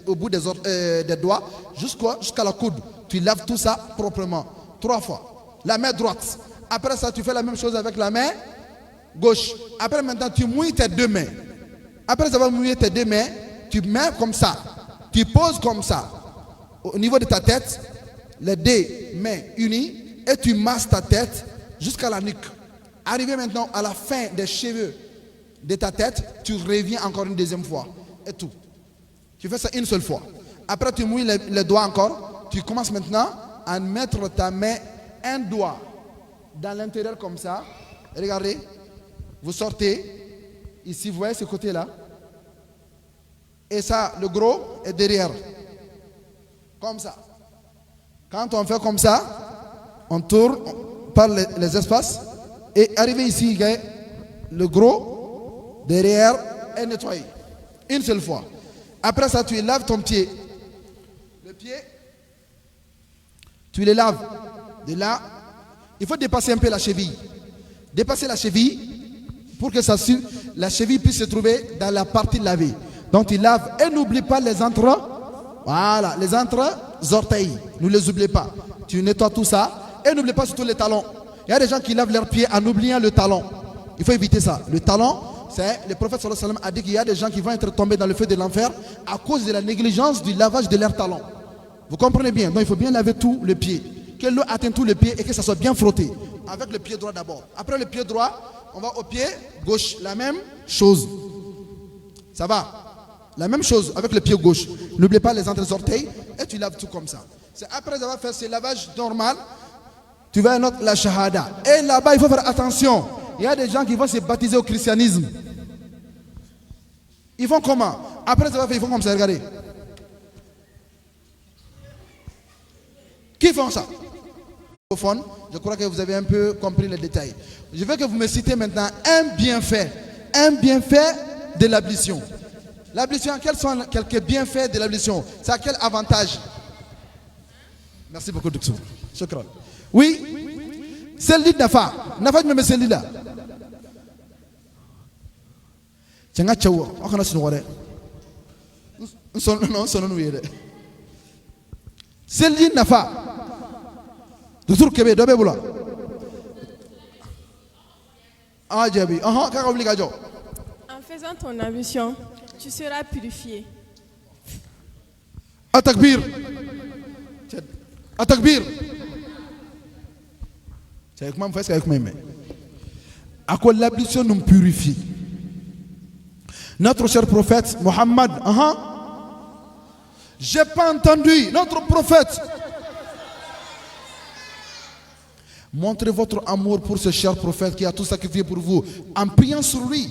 au bout des doigts jusqu'à la coude. Tu laves tout ça proprement 3 fois. La main droite. Après ça, tu fais la même chose avec la main gauche. Après maintenant, tu mouilles tes 2 mains. Après avoir mouillé tes 2 mains, tu mets comme ça. Tu poses comme ça. Au niveau de ta tête, les 2 mains unies, et tu masses ta tête jusqu'à la nuque. Arrivé maintenant à la fin des cheveux de ta tête, tu reviens encore une deuxième fois. Et tout. Tu fais ça une seule fois. Après, tu mouilles les doigts encore. Tu commences maintenant à mettre ta main, un doigt dans l'intérieur comme ça. Regardez. Vous sortez. Ici, vous voyez ce côté-là. Et ça, le gros est derrière. Comme ça. Quand on fait comme ça, on tourne par les espaces et arrivé ici, le gros derrière est nettoyé. Une seule fois. Après ça, tu laves ton pied. Le pied, tu le laves. De là, il faut dépasser un peu la cheville. Dépasser la cheville pour que la cheville puisse se trouver dans la partie lavée. Donc tu laves et n'oublie pas les voilà, les orteils, ne les oublie pas. Tu nettoies tout ça et n'oublie pas surtout les talons. Il y a des gens qui lavent leurs pieds en oubliant le talon. Il faut éviter ça. Le talon, c'est le prophète sallallahu alayhi wa sallam a dit qu'il y a des gens qui vont être tombés dans le feu de l'enfer à cause de la négligence du lavage de leurs talons. Vous comprenez bien? Donc il faut bien laver tout le pied. Que l'eau atteigne tout le pied et que ça soit bien frotté. Avec le pied droit d'abord. Après le pied droit, on va au pied gauche. La même chose. Ça va? La même chose avec le pied gauche. N'oubliez pas les entre-orteils et tu laves tout comme ça. C'est après avoir fait ce lavage normal, tu vas noter la shahada. Et là-bas, il faut faire attention. Il y a des gens qui vont se baptiser au christianisme. Ils font comment? Après avoir fait, ils font comme ça, regardez. Qui font ça? Je crois que vous avez un peu compris les détails. Je veux que vous me citez maintenant un bienfait de l'ablution. L'ablution, quels sont quelques bienfaits de l'ablution? Ça a quel avantage? Merci beaucoup, Dukso. Shukran. Oui, celle-là Nafa. Nafa, tu me mets celle-là. Tu as un tchaou. On a un celle-là Nafa. Doutour Québec, d'abord boula. Ah, Djabi. Ah, qu'est-ce que En faisant ton ablution, tu seras purifié. Atakbir. Atakbir. C'est avec moi, c'est avec moi. À quoi l'ablution nous purifie? Notre cher prophète Mohammed, j'ai pas entendu. Notre prophète. Montrez votre amour pour ce cher prophète qui a tout sacrifié pour vous en priant sur lui.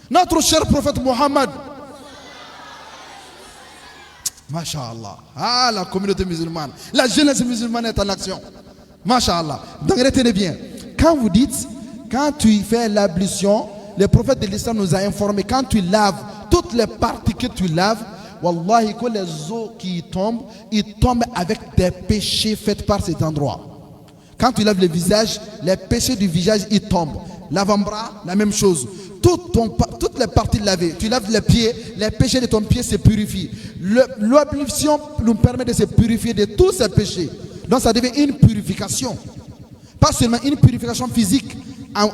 Notre cher prophète Mohammed. Masha'Allah. Ah, la communauté musulmane. La jeunesse musulmane est en action. Masha'Allah. Donc retenez bien. Quand vous dites, quand tu fais l'ablution, le prophète de l'islam nous a informé, quand tu laves toutes les parties que tu laves, wallahi, que les eaux qui tombent, ils tombent avec des péchés faits par cet endroit. Quand tu laves le visage, les péchés du visage, ils tombent. L'avant-bras, la même chose. Toutes les parties lavées. Tu laves les pieds, les péchés de ton pied se purifient. L'ablution nous permet de se purifier de tous ces péchés. Donc ça devient une purification. Pas seulement une purification physique en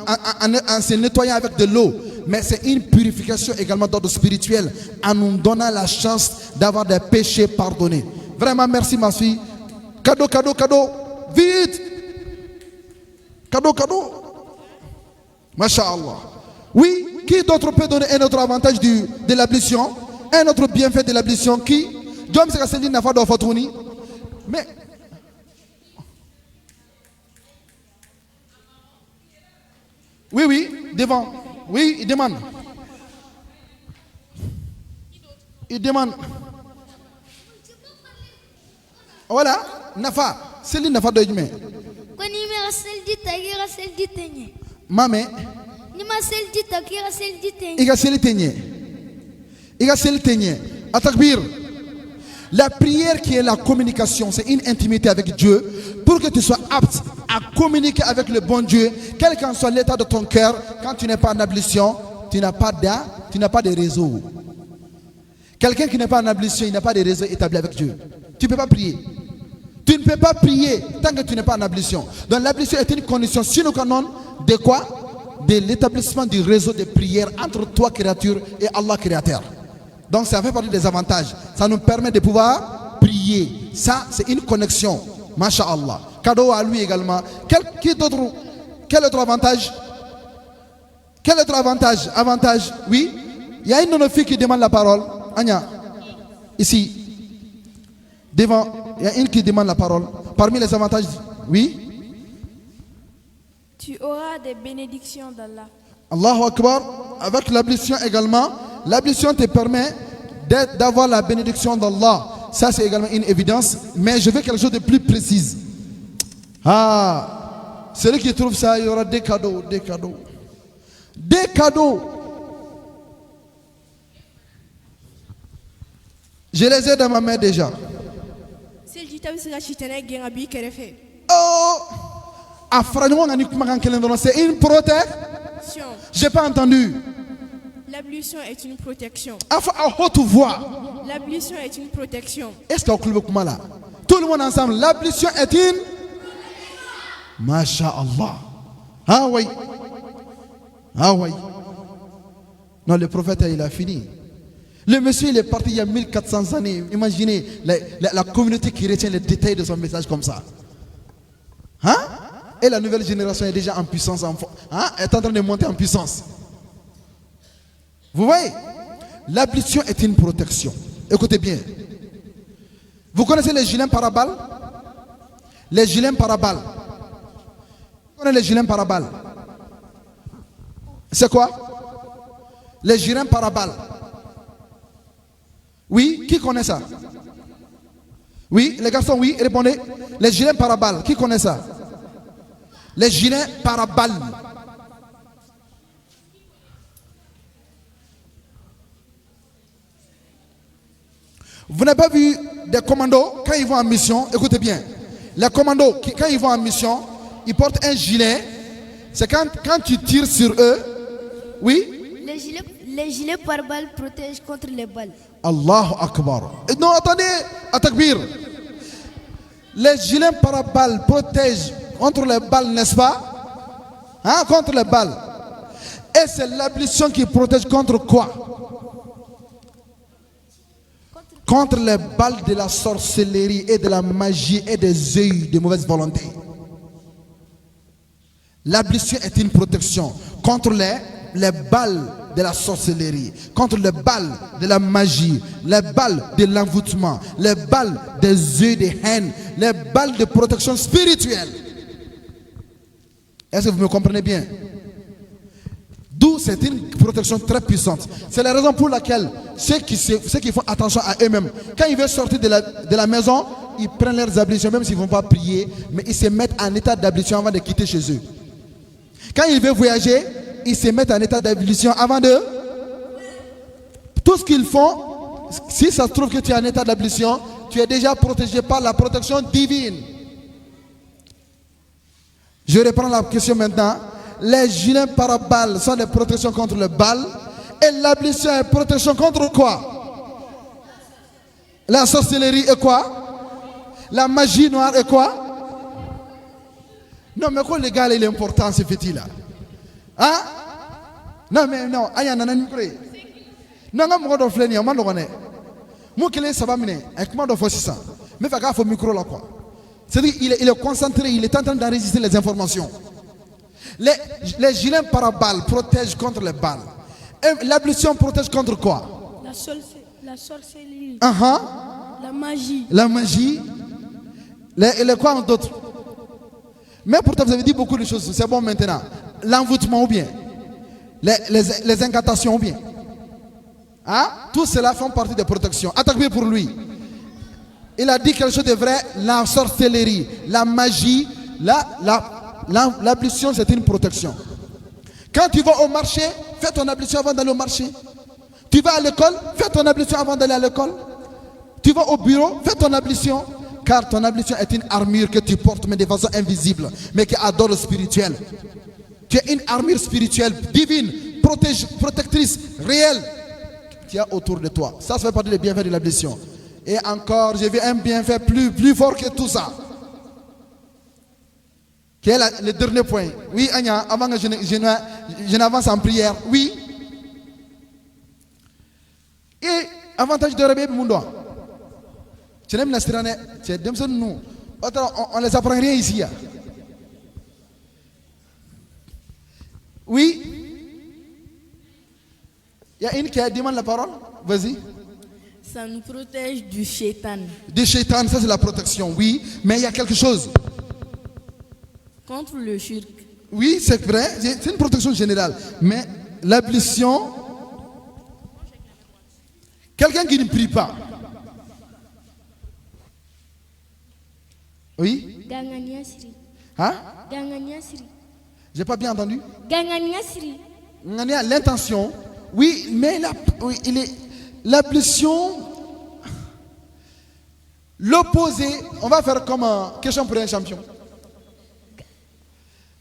se nettoyant avec de l'eau, mais c'est une purification également d'ordre spirituel en nous donnant la chance d'avoir des péchés pardonnés. Vraiment, merci ma fille. Cadeau, cadeau, cadeau. Vite. Cadeau, cadeau. Masha'Allah. Oui, qui d'autre peut donner un autre avantage de l'ablution? Un autre bienfait de l'ablution? Qui? Mais oui, devant. Oui, il demande. Il demande. Voilà, Nafa. C'est lui Nafa de Jumé. Mamé. Atakbir. La prière qui est la communication, c'est une intimité avec Dieu. Pour que tu sois apte à communiquer avec le bon Dieu, quel qu'en soit l'état de ton cœur, quand tu n'es pas en ablution, tu n'as pas de réseau. Quelqu'un qui n'est pas en ablution, il n'a pas de réseau établi avec Dieu. Tu ne peux pas prier. Tu ne peux pas prier tant que tu n'es pas en ablution. Donc l'ablution est une condition sine qua non de quoi? De l'établissement du réseau de prière entre toi créature et Allah créateur. Donc ça fait partie des avantages. Ça nous permet de pouvoir prier. Ça c'est une connexion. Masha'Allah. Cadeau à lui également. Quel autre avantage? Quel autre avantage? Avantage, oui. Il y a une de nos filles qui demande la parole. Anya, ici. Devant, il y a une qui demande la parole. Parmi les avantages, oui. Tu auras des bénédictions d'Allah. Allahu Akbar. Avec l'ablution également, l'ablution te permet d'avoir la bénédiction d'Allah. Ça c'est également une évidence. Mais je veux quelque chose de plus précis. Ah, celui qui trouve ça, il y aura des cadeaux, des cadeaux. Des cadeaux. Je les ai dans ma main déjà. Oh! C'est une protection. J'ai pas entendu. L'ablution est une protection. À haute voix. L'ablution est une protection. Est-ce qu'on club comme là? Tout le monde ensemble. L'ablution est une. Masha'Allah. Ah oui. Ah oui. Non, le prophète, il a fini. Le monsieur, il est parti il y a 1400 années. Imaginez la communauté qui retient les détails de son message comme ça. Hein? Et la nouvelle génération est déjà en puissance. Est en train de monter en puissance. Vous voyez? L'ablution est une protection. Écoutez bien. Vous connaissez les gilets paraballes? Les gilets paraballes. Vous connaissez les gilets paraballes? C'est quoi? Les gilets paraballes. Oui, qui connaît ça? Oui, les garçons, oui, répondez. Les gilets paraballes, qui connaît ça? Les gilets paraballes. Vous n'avez pas vu des commandos quand ils vont en mission? Écoutez bien. Les commandos, quand ils vont en mission, ils portent un gilet. C'est quand tu tires sur eux. Oui? Les gilets pare-balles protègent contre les balles. Allahu Akbar. Non, attendez, Atakbir. Les gilets pare-balles protègent contre les balles, n'est-ce pas? Hein, contre les balles. Et c'est l'ablution qui protège contre quoi? Contre les balles de la sorcellerie et de la magie et des œils de mauvaise volonté. L'ablution est une protection contre les balles de la sorcellerie, contre les balles de la magie, les balles de l'envoûtement, les balles des œils de haine, les balles de protection spirituelle. Est-ce que vous me comprenez bien? D'où c'est une protection très puissante. C'est la raison pour laquelle ceux qui font attention à eux-mêmes, quand ils veulent sortir de la maison, ils prennent leurs ablutions, même s'ils ne vont pas prier, mais ils se mettent en état d'ablution avant de quitter chez eux. Quand ils veulent voyager, ils se mettent en état d'ablution avant de... Tout ce qu'ils font, si ça se trouve que tu es en état d'ablution, tu es déjà protégé par la protection divine. Je reprends la question maintenant. Les gilets pare-balles sont des protections contre le balles. Et l'ablution est protection contre quoi? La sorcellerie est quoi? La magie noire est quoi? Non, mais quoi, les gars, il est important ce petit-là. Hein? Non, mais non. Aïe, non, non, non, non, non, non, flâner, on m'a donné. Moi, quel est ça va mener? Avec moi, il ça. Mais il faut micro là, quoi. C'est-à-dire, il est concentré, il est en train d'enregistrer les informations. Les gilets pare-balles protègent contre les balles. Et l'ablution protège contre quoi? La sorcellerie. La magie. La magie. Les quoi d'autres? Mais pourtant, vous avez dit beaucoup de choses. C'est bon maintenant. L'envoûtement ou bien? Les incantations ou bien? Hein? Tout cela font partie des protections. Attaquez pour lui. Il a dit quelque chose de vrai. La sorcellerie, la magie, l'ablution, c'est une protection. Quand tu vas au marché, fais ton ablution avant d'aller au marché. Tu vas à l'école, fais ton ablution avant d'aller à l'école. Tu vas au bureau, fais ton ablution. Car ton ablution est une armure que tu portes, mais de façon invisible, mais qui adore le spirituel. Tu es une armure spirituelle, divine, protectrice, réelle, qui est autour de toi. Ça fait partie des bienfaits de l'ablution. Et encore, j'ai vu un bienfait plus fort que tout ça. Quel est le dernier point? Oui, Anya, avant que je n'avance en prière. Oui. Et avantage de Rabbi Mundo. Tu n'aimes la strane, tu aimes ça nous. On les apprend rien ici. Oui. Il y a une qui demande la parole. Vas-y. Ça nous protège du shaitan. Du shaitan, ça c'est la protection, oui. Mais il y a quelque chose. Contre le shirk. Oui, c'est vrai. C'est une protection générale. Mais l'ablution, quelqu'un qui ne prie pas. Oui. Hein? J'ai pas bien entendu. L'intention. Oui, mais l'ablution, l'opposé, on va faire comme question pour un champion.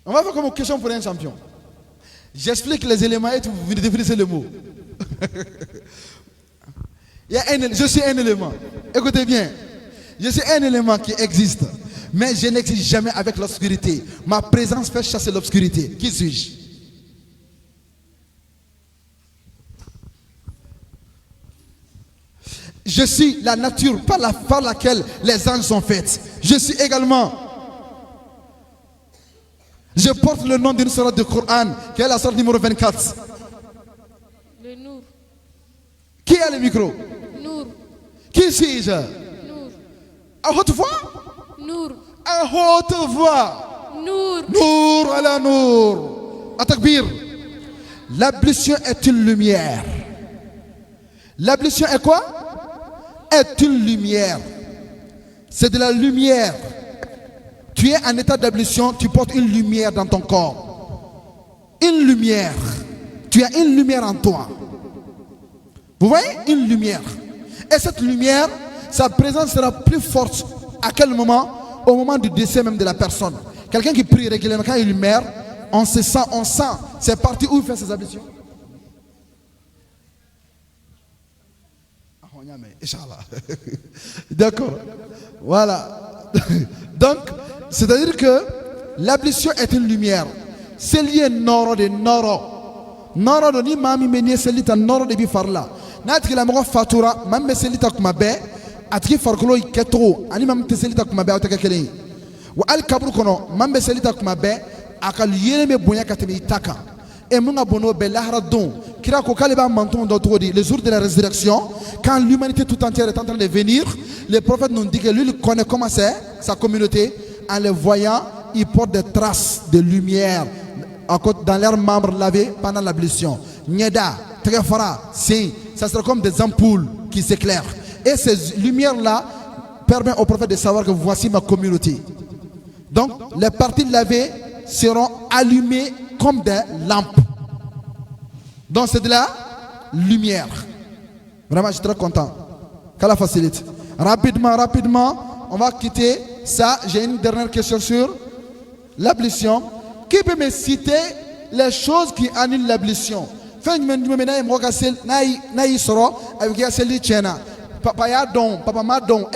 On va faire comme question pour un champion. J'explique les éléments et vous définissez le mot. Je suis un élément. Écoutez bien. Je suis un élément qui existe. Mais je n'existe jamais avec l'obscurité. Ma présence fait chasser l'obscurité. Qui suis-je? Je suis la nature par laquelle les anges sont faits. Je suis également. Je porte le nom d'une sourate de Coran, qui est la sourate numéro 24. Le Nour. Qui a le micro? Nour. Qui suis-je? Nour. À haute voix? Nour. À haute voix. Nour. Nour ala nour. Atakbir. L'ablution est une lumière. L'ablution est quoi? Est une lumière. C'est de la lumière. Tu es en état d'ablution, tu portes une lumière dans ton corps. Une lumière. Tu as une lumière en toi. Vous voyez? Une lumière. Et cette lumière, sa présence sera plus forte. À quel moment? Au moment du décès même de la personne. Quelqu'un qui prie régulièrement, quand il meurt, on se sent, c'est parti où il fait ses ablutions. D'accord. Voilà. Donc, c'est-à-dire que l'ablution est une lumière. C'est lié noro de noro. Noro de ni mami meni selita noro de bifarla. Natki la moko fatura, mamme selita kumabe, atki farkolo iketro, ani mamme selita kumabe ataka kele. Wa al kabru kono, mamme selita kumabe, akal yene me bonya kateme itaka. Et mon abono belahra don, kira ko kaleba manton d'autori, le jour de la résurrection, quand l'humanité tout entière est en train de venir, le prophète nous dit que lui il connaît comment c'est sa communauté. En les voyant, ils portent des traces de lumière dans leurs membres lavés pendant l'ablution. Nieda, Trefara, c'est, ça sera comme des ampoules qui s'éclairent. Et ces lumières-là permettent au prophète de savoir que voici ma communauté. Donc, les parties lavées seront allumées comme des lampes. Donc, c'est de la lumière. Vraiment, je suis très content. Qu'Allah facilite. Rapidement, on va quitter ça. J'ai une dernière question sur l'ablution. Qui peut me citer les choses qui annulent l'ablution? Papa ya don, papa ma don,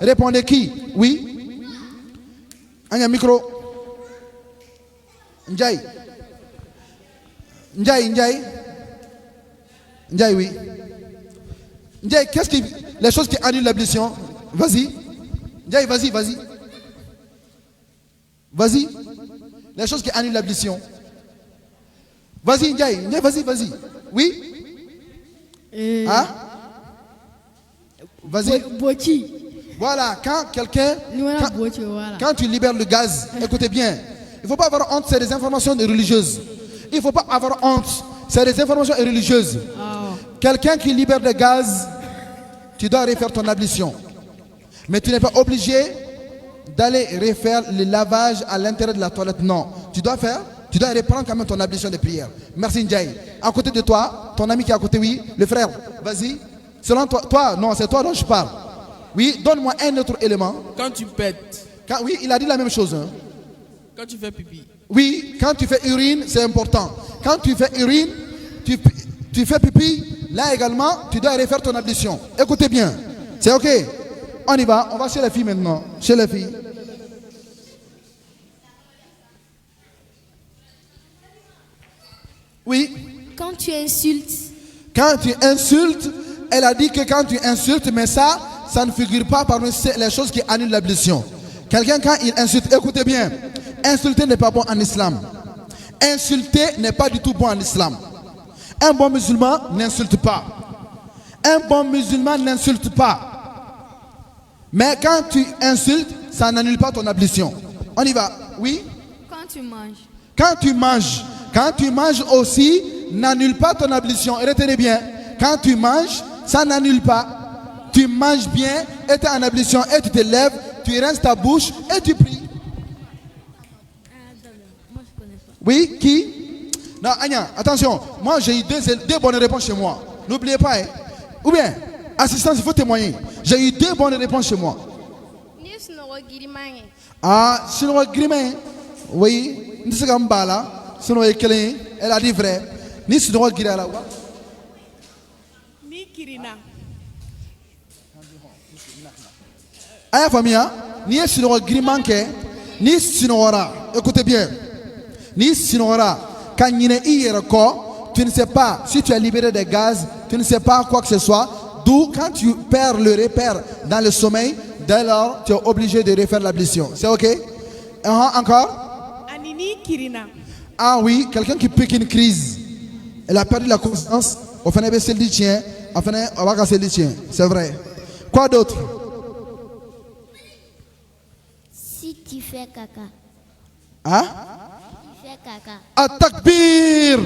répondez qui? Oui. Un micro. Ndjaï. Ndjaï, oui. Ndjaï, qu'est-ce qui, les choses qui annulent l'ablution? Vas-y. Ndjaï, vas-y. Vas-y. Les choses qui annulent l'ablution. Vas-y, Ndjaï, vas-y. Oui? Hein? Vas-y. Voilà, quand quelqu'un... Quand tu libères le gaz, écoutez bien, il ne faut pas avoir honte, c'est des informations religieuses. Il ne faut pas avoir honte, c'est des informations religieuses. Quelqu'un qui libère le gaz, tu dois refaire ton ablution. Mais tu n'es pas obligé d'aller refaire le lavage à l'intérieur de la toilette. Non, tu dois reprendre quand même ton ablution de prière. Merci Ndjaï. À côté de toi, ton ami qui est à côté, oui, le frère, vas-y. Selon toi, non, c'est toi dont je parle. Oui, donne-moi un autre élément. Quand tu pètes. Oui, il a dit la même chose. Hein. Quand tu fais pipi. Oui, quand tu fais urine, c'est important. Quand tu fais urine, tu fais pipi, là également, tu dois refaire ton ablution. Écoutez bien, c'est ok. On y va, on va chez les filles maintenant. Chez les filles. Oui. Quand tu insultes. Quand tu insultes, elle a dit que quand tu insultes, mais ça ne figure pas parmi les choses qui annulent l'ablution. Quelqu'un quand il insulte, écoutez bien, insulter n'est pas bon en islam. Insulter n'est pas du tout bon en islam. Un bon musulman n'insulte pas. Un bon musulman n'insulte pas. Mais quand tu insultes, ça n'annule pas ton ablution. On y va. Oui? Quand tu manges. Quand tu manges aussi, n'annule pas ton ablution. Retenez bien. Quand tu manges, ça n'annule pas. Tu manges bien, et tu es en ablution, et tu te lèves, tu rinces ta bouche, et tu pries. Oui, qui? Non, Anya, attention. Moi, j'ai eu deux bonnes réponses chez moi. N'oubliez pas. Hein. Ou bien, assistance, il faut témoigner. J'ai eu 2 bonnes réponses chez moi. Ah, sinon, Grimain. Oui, sinon, elle a dit vrai. Ni sinon, Girala. Ni Kirina. Aya famille, ni sinon, Grimain, ni sinon, écoutez bien. Ni sinora, quand tu ne sais pas si tu as libéré des gaz tu ne sais pas quoi que ce soit. D'où, quand tu perds le repère dans le sommeil, dès lors, tu es obligé de refaire l'ablution. C'est ok? Encore? Anini Kirina. Ah oui, quelqu'un qui pique une crise. Elle a perdu la conscience. Au final, c'est le tien. Au final, on va casser le tien. C'est vrai. Quoi d'autre? Si tu fais caca. Hein? Tu fais caca. At-takbir.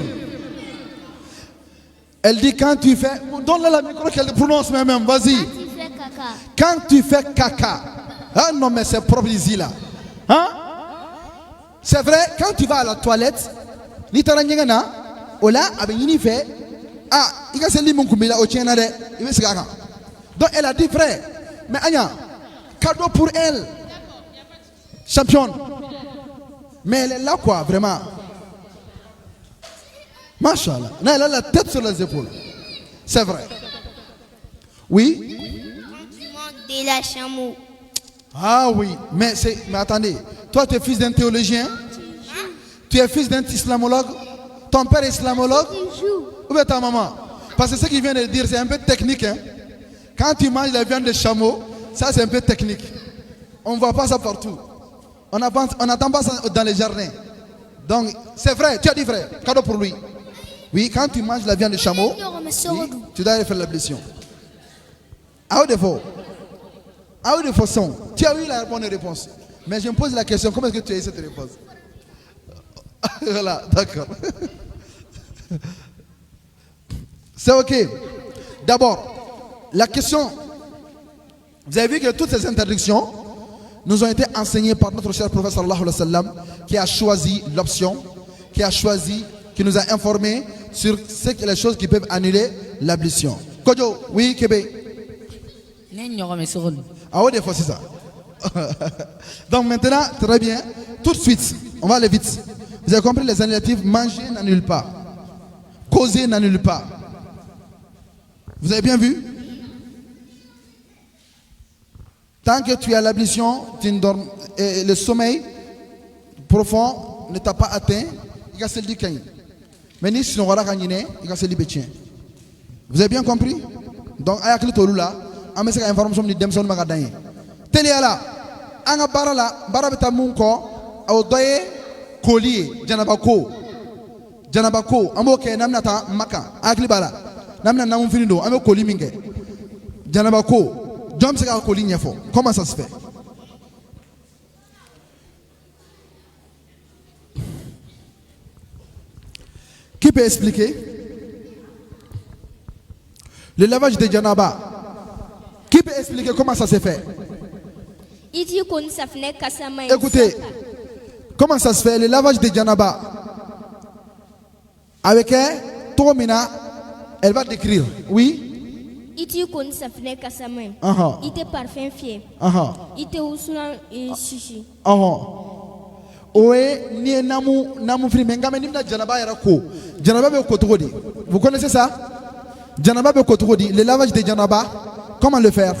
Elle dit quand tu fais. Donne-la la micro qu'elle prononce même. Vas-y. Quand tu fais caca. Quand tu fais caca. Ah non, mais c'est propre ici là. Hein? C'est vrai, quand tu vas à la toilette, ni taranyana, ola, abenini fait. Ah, il y a celui mon kumbila au tien nade. Il veut se gaga. Donc elle a dit frère. Mais Anya, cadeau pour elle. Championne. Mais elle est là quoi, vraiment. Machallah. Non, elle a la tête sur les épaules. C'est vrai. Oui? Tu montes de la chameau. Ah oui, mais attendez. Toi, tu es fils d'un théologien? Tu es fils d'un islamologue? Ton père est islamologue? Où est ta maman? Parce que ce qu'il vient de dire, c'est un peu technique. Hein? Quand tu manges la viande de chameau, ça c'est un peu technique. On ne voit pas ça partout. On n'attend pas ça dans les jardins. Donc, c'est vrai, tu as dit vrai. Cadeau pour lui. Oui, quand tu manges la viande de chameau, oui, tu dois aller faire l'ablution. Ah oui, défaut. Ah oui, de façon. Tu as eu la bonne réponse. Mais je me pose la question, comment est-ce que tu as eu cette réponse? Voilà, d'accord. C'est ok. D'abord, la question. Vous avez vu que toutes ces interdictions nous ont été enseignées par notre cher prophète sallallahu alayhi wa sallam, qui a choisi l'option, qui nous a informés sur les choses qui peuvent annuler l'ablution. Kojo, oui, Kébé. Ah oui, des fois c'est ça. Donc maintenant, très bien. Tout de suite, on va aller vite. Vous avez compris les annulatifs? Manger n'annule pas. Causer n'annule pas. Vous avez bien vu? Tant que tu as l'ablution, le sommeil profond ne t'a pas atteint, il y a celle du Kain. Mais ni si on va gagner, il y a celle du Bétien. Vous avez bien compris? Donc, à la Tolula, on met information de Demson Magadani. Téléala, Anga Barala, Barabeta Munko, Aodoye, Collier, Janabako, Amoke, Namnata, Maka, Aglibala, Namna Namfinido, Amo Coliminge, Janabako. John Sega Coligne fort. Comment ça se fait? Qui peut expliquer? Le lavage de Janaba. Qui peut expliquer comment ça se fait? Écoutez, comment ça se fait? Le lavage de Janaba. Avec elle, Tomina, elle va décrire. Oui? Iti kon safne kasama. Ite parfum fier. Ite usuna shishi. Oé ni namu frime ngame nimna janaba yara ko. Janaba be ko togodi. Vous connaissez ça? Janaba be ko togodi. Le lavage de janaba, comment le faire?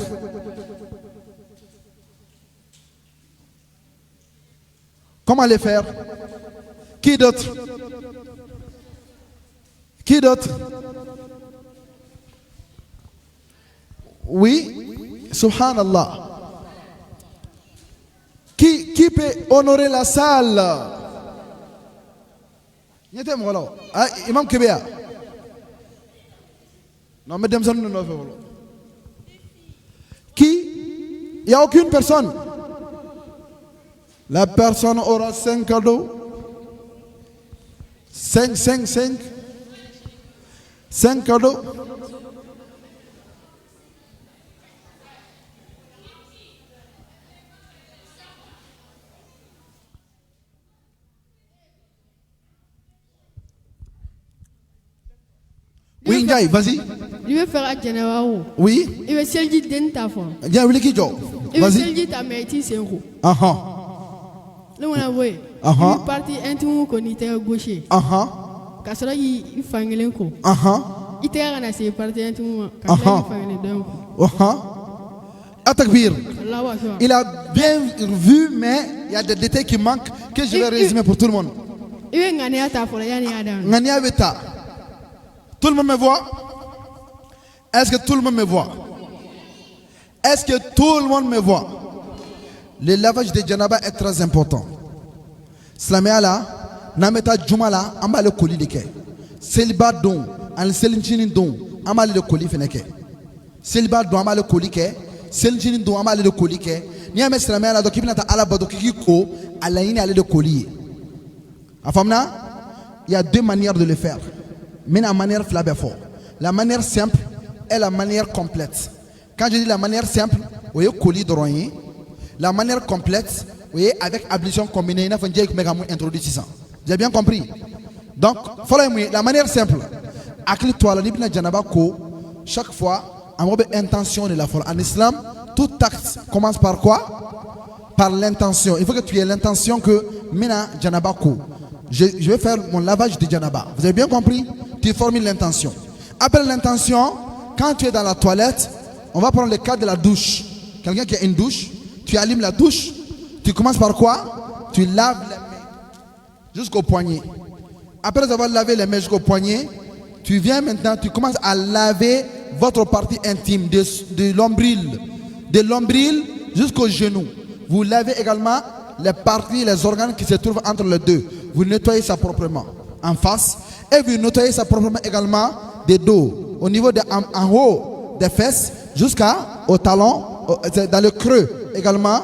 Comment le faire? Qui d'autre? Qui d'autre? Oui, subhanallah. Qui peut honorer la salle? Imam Kébéa. Non, mais Demson ne le fait pas. Qui? Il n'y a aucune personne. La personne aura 5 cadeaux. 5 cadeaux. Oui, Ndiaye, vas-y. Il veut faire à Djanawao. Oui. Il veut celle qui donne ta femme. Bien, oui, qui joue. Il veut celle qui t'a mis c'est un roux. Le on a vu. Il parti un tout qu'on était à gauche. Quand cela il fangele ko. Il était à la parti un tout quand il fangele d'un coup. Atakbir. Il a bien vu, mais il y a des détails qui manquent que je vais résumer pour tout le monde. Il veut gagner à ta folie, yani Adam. Gagner avec ta. Tout le monde me voit? Est-ce que tout le monde me voit? Est-ce que tout le monde me voit? Le lavage de janaba est très important. Slamé là, nameta jumala, ambale koli deke. Célibat don, al selinjini don, ambale de koli feneke. Célibat don ambale koli ke, selinjini don ambale de koli ke. Ni ame slamé là donc ibnata ala bodo kiki ko, alaini ale de koli. Afamna, il y a deux manières de le faire. Mais la manière flabé fort. La manière simple et la manière complète. Quand je dis la manière simple, vous voyez colis droit. La manière complète, vous voyez avec ablution combinée, il faut dire que je introduit ça. Vous avez bien compris? Donc, la manière simple. Avec toi, la janaba ko, chaque fois, on a une intention de la foi. En islam, tout acte commence par quoi? Par l'intention. Il faut que tu aies l'intention que mina janaba ko. Je vais faire mon lavage de janaba. Vous avez bien compris? Tu formules l'intention. Après l'intention, quand tu es dans la toilette, on va prendre le cas de la douche. Quelqu'un qui a une douche, tu allumes la douche, tu commences par quoi? Tu laves les mains jusqu'au poignet. Après avoir lavé les mains jusqu'au poignet, tu viens maintenant, tu commences à laver votre partie intime, de l'ombril jusqu'au genou. Vous lavez également les parties, les organes qui se trouvent entre les deux. Vous nettoyez ça proprement en face et vous nettoyez ça proprement également des dos, au niveau en haut des fesses jusqu'au talon, dans le creux également,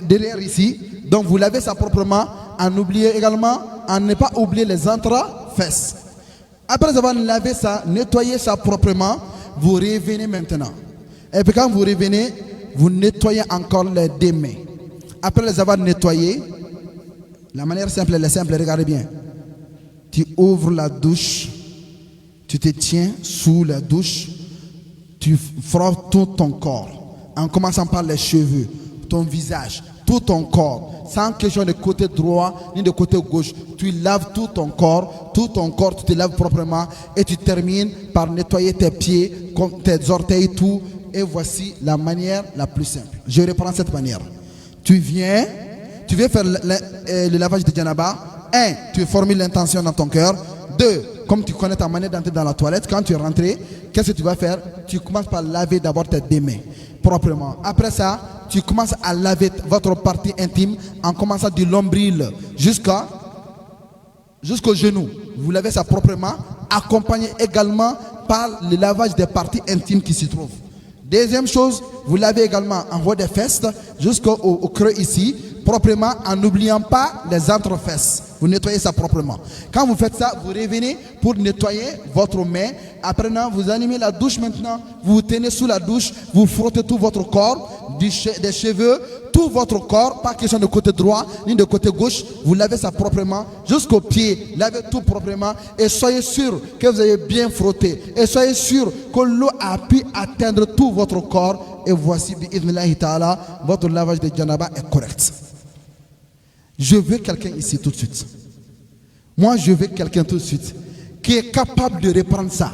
derrière ici. Donc vous lavez ça proprement, en oublier également, en ne pas oublier les entre-fesses. Après avoir lavé ça, nettoyé ça proprement, vous revenez maintenant. Et puis quand vous revenez, vous nettoyez encore les deux mains. Après les avoir nettoyés, la manière simple, elle est simple, regardez bien. Tu ouvres la douche, tu te tiens sous la douche, tu frottes tout ton corps, en commençant par les cheveux, ton visage, tout ton corps, sans question de côté droit ni de côté gauche. Tu laves tout ton corps, tu te laves proprement et tu termines par nettoyer tes pieds, tes orteils, tout. Et voici la manière la plus simple. Je reprends cette manière. Tu viens faire le lavage de janaba. 1, tu formules l'intention dans ton cœur. 2, comme tu connais ta manière d'entrer dans la toilette, quand tu es rentré, qu'est-ce que tu vas faire? Tu commences par laver d'abord tes deux mains proprement. Après ça, tu commences à laver votre partie intime en commençant de l'ombril jusqu'au genou. Vous lavez ça proprement, accompagné également par le lavage des parties intimes qui s'y trouvent. Deuxième chose, vous lavez également en haut des fesses jusqu'au creux ici, proprement, en n'oubliant pas les entrefesses. Vous nettoyez ça proprement. Quand vous faites ça, vous revenez pour nettoyer votre main. Après, vous animez la douche maintenant. Vous vous tenez sous la douche. Vous frottez tout votre corps, des cheveux, tout votre corps. Pas question de côté droit ni de côté gauche. Vous lavez ça proprement jusqu'aux pieds. Lavez tout proprement. Et soyez sûr que vous avez bien frotté. Et soyez sûr que l'eau a pu atteindre tout votre corps. Et voici, bi'idhnillahi ta'ala, votre lavage de janaba est correct. Je veux quelqu'un ici tout de suite. Moi, je veux quelqu'un tout de suite qui est capable de reprendre ça.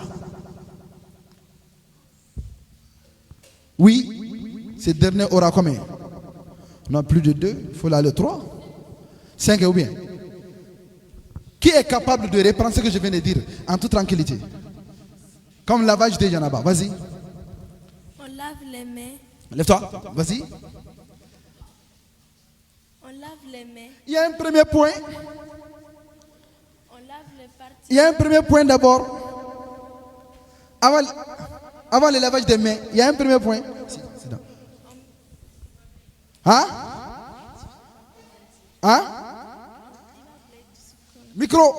Oui, ce dernier aura combien? Non, plus de 2, il faut aller 3, 5 ou bien. Qui est capable de reprendre ce que je viens de dire en toute tranquillité? Comme lavage de janaba. Vas-y. On lave les mains. Lève-toi, vas-y. On lave les mains. Il y a un premier point. On lave les parties. Il y a un premier point d'abord. Avant le lavage des mains, il y a un premier point. Hein? Hein? Micro.